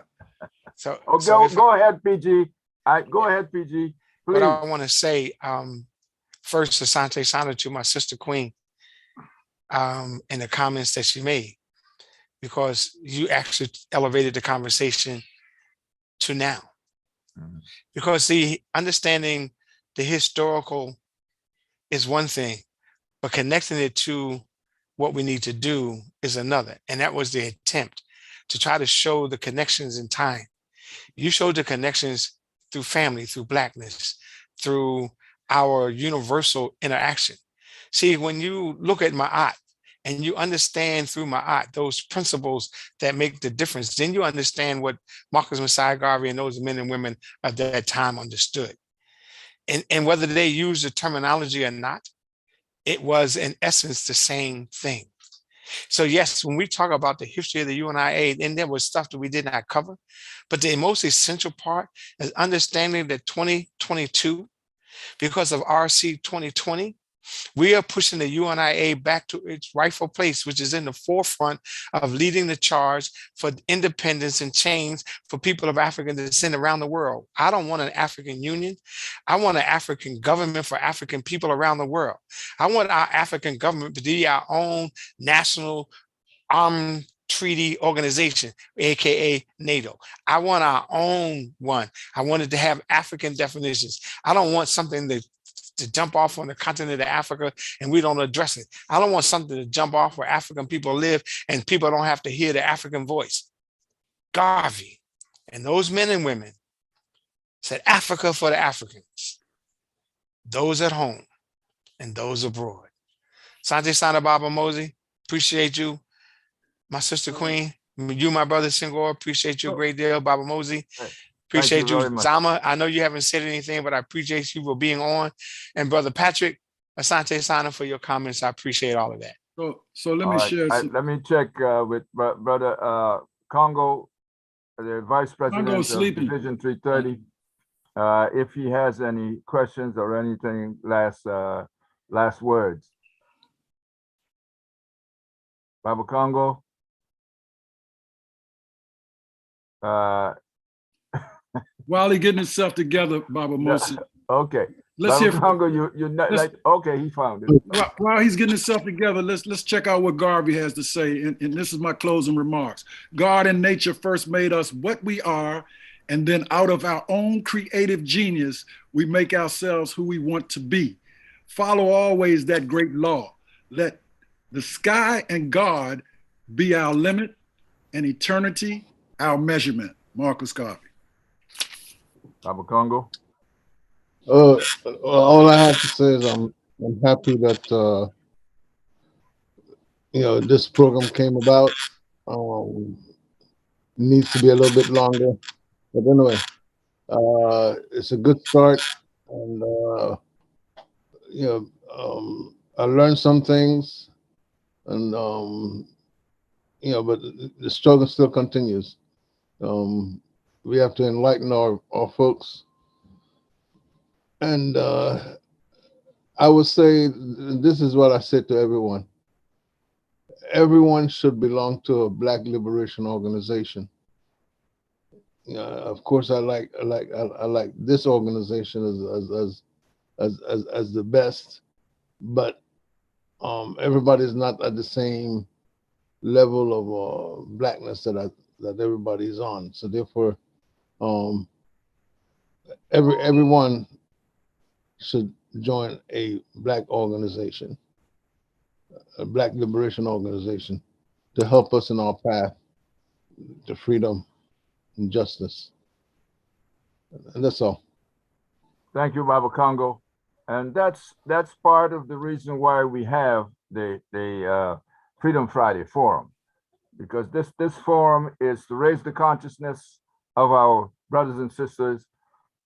ahead, PG. Go ahead, PG. Please. What I want to say, first, Asante Sana to my sister Queen, and the comments that she made, because you actually elevated the conversation to now. Because see, understanding the historical is one thing, but connecting it to what we need to do is another. And that was the attempt to try to show the connections in time. You showed the connections through family, through Blackness, through our universal interaction. See, when you look at Ma'at and you understand through Ma'at those principles that make the difference, then you understand what Marcus Messiah Garvey and those men and women of that time understood. And whether they used the terminology or not, it was in essence the same thing. So yes, when we talk about the history of the UNIA, and there was stuff that we did not cover, but the most essential part is understanding that 2022, because of RC 2020, we are pushing the UNIA back to its rightful place, which is in the forefront of leading the charge for independence and change for people of African descent around the world. I don't want an African Union. I want an African government for African people around the world. I want our African government to be our own national armed treaty organization, AKA NATO. I want our own one. I want it to have African definitions. I don't want something to jump off on the continent of Africa and we don't address it. I don't want something to jump off where African people live and people don't have to hear the African voice. Garvey and those men and women said Africa for the Africans, those at home and those abroad. Sante Sana Baba Mosey, appreciate you. My sister Queen, you, my brother Senghor, appreciate you a great deal. Baba Mosey. Appreciate you, Zama. I know you haven't said anything, but I appreciate you for being on. And Brother Patrick, Asante Sana for your comments. I appreciate all of that. So let me share. Let me check with Brother Congo, the Vice President of Division 330, if he has any questions or anything, last words. Baba Congo. While he getting himself together, Baba Mosey. Okay. Let's Baba hear Congo, you're not like, okay, he found it. While he's getting himself together, let's check out what Garvey has to say. And this is my closing remarks. God and nature first made us what we are, and then out of our own creative genius, we make ourselves who we want to be. Follow always that great law. Let the sky and God be our limit and eternity our measurement. Marcus Garvey. Baba Congo. All I have to say is I'm happy that this program came about. Needs to be a little bit longer, but anyway, it's a good start, and I learned some things, and but the struggle still continues. We have to enlighten our folks. And I would say, this is what I said to everyone. Everyone should belong to a Black liberation organization. Of course, I like this organization as the best, but everybody's not at the same level of Blackness that everybody's on. So therefore, everyone should join a Black organization, a Black liberation organization, to help us in our path to freedom and justice. And that's all. Thank you, Baba Congo. And that's part of the reason why we have the Freedom Friday Forum, because this forum is to raise the consciousness of our brothers and sisters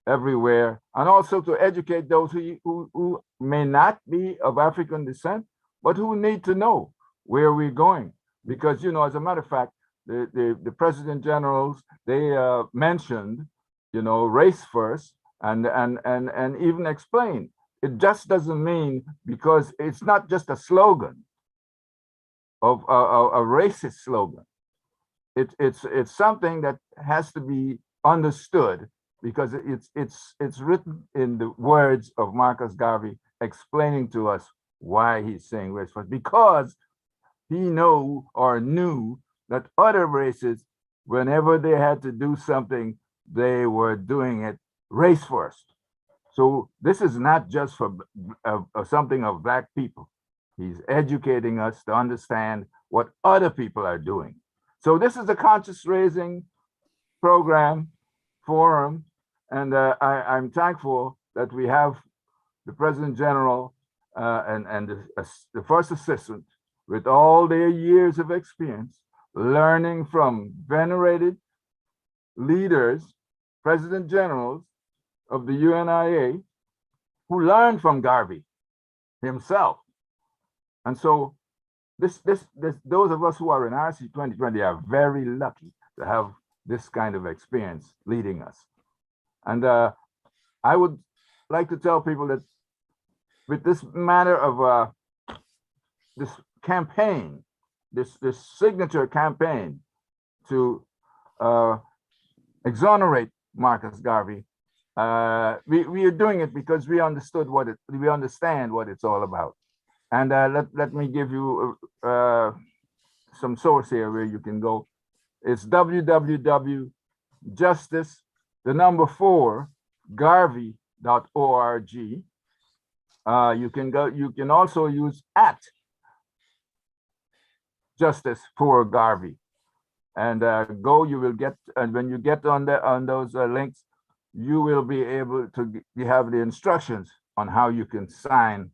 everywhere, and also to educate those who may not be of African descent, but who need to know where we're going. Because, as a matter of fact, the President Generals, they mentioned, race first, and even explained. It just doesn't mean, because it's not just a slogan of a racist slogan. It's something that has to be understood, because it's written in the words of Marcus Garvey, explaining to us why he's saying race first, because he knew that other races, whenever they had to do something, they were doing it race first. So this is not just for something of Black people. He's educating us to understand what other people are doing. So this is a conscious raising program, forum, and I'm thankful that we have the President General and the First Assistant, with all their years of experience, learning from venerated leaders, President Generals of the UNIA, who learned from Garvey himself. And so those of us who are in RC2020 are very lucky to have this kind of experience leading us. And I would like to tell people that with this matter of this campaign, this signature campaign to exonerate Marcus Garvey, we are doing it because we understand what it's all about. And let me give you some source here where you can go. It's www.justice4garvey.org. You can also use @Justice4Garvey, and you will get, and when you get on those links, you will be able to have the instructions on how you can sign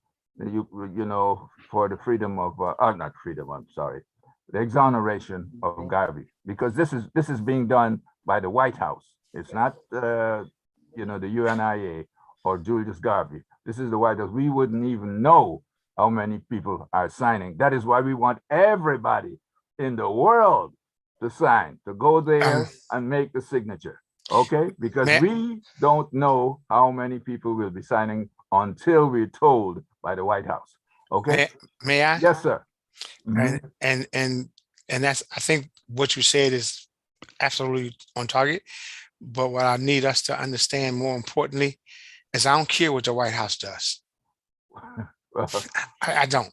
for the freedom of not freedom, I'm sorry, the exoneration of Garvey, because this is being done by the White House. It's not the UNIA or Julius Garvey. This is the White House. We wouldn't even know how many people are signing. That is why we want everybody in the world to sign, to go there and make the signature. Okay, because we don't know how many people will be signing until we're told by the White House. Okay. May I? Yes, sir. And that's, I think what you said is absolutely on target. But what I need us to understand more importantly is I don't care what the White House does. I don't,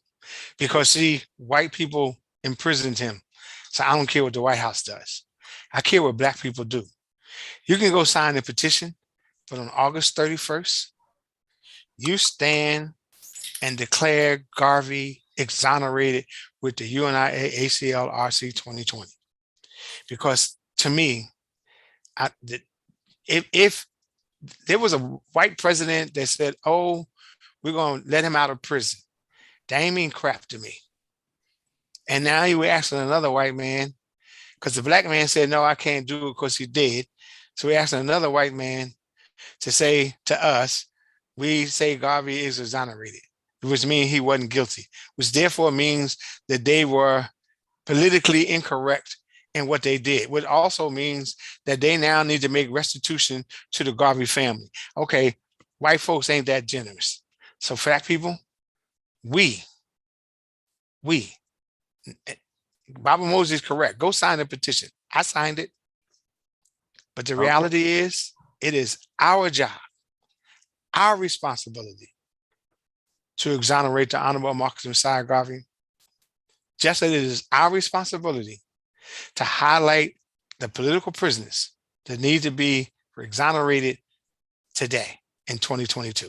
because see, white people imprisoned him. So I don't care what the White House does. I care what Black people do. You can go sign the petition, but on August 31st, you stand and declare Garvey exonerated with the UNIA-ACL-RC2020. Because to me, if there was a white president that said, oh, we're going to let him out of prison, that ain't mean crap to me. And now you were asking another white man, because the Black man said, no, I can't do it because he's dead. So we're asking another white man to say to us, we say Garvey is exonerated, which means he wasn't guilty, which therefore means that they were politically incorrect in what they did, which also means that they now need to make restitution to the Garvey family. Okay, white folks ain't that generous. So black people, we, Baba Moses is correct. Go sign the petition. I signed it. But the reality is, it is our job, our responsibility to exonerate the Honorable Marcus Messiah Garvey, just as it is our responsibility to highlight the political prisoners that need to be exonerated today in 2022.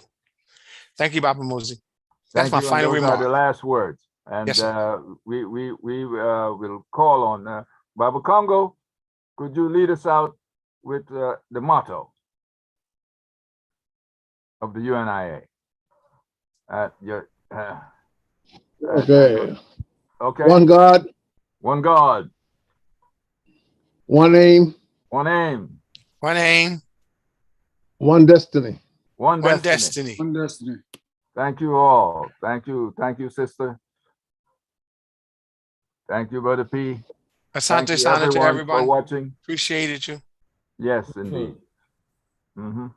Thank you, Baba Moses. That's Thank my you, and final those are remark. the last words. And Yes, sir. we will call on Baba Congo. Could you lead us out with the motto of the UNIA? Okay. Okay. One God, One God, one aim, one aim, One aim, one destiny. one one destiny. destiny. One destiny. Thank you all. Thank you, sister. Thank you, Brother P. Thank Asante you, sana to everyone, for everyone. watching. Appreciated you. Yes, indeed. Mhm.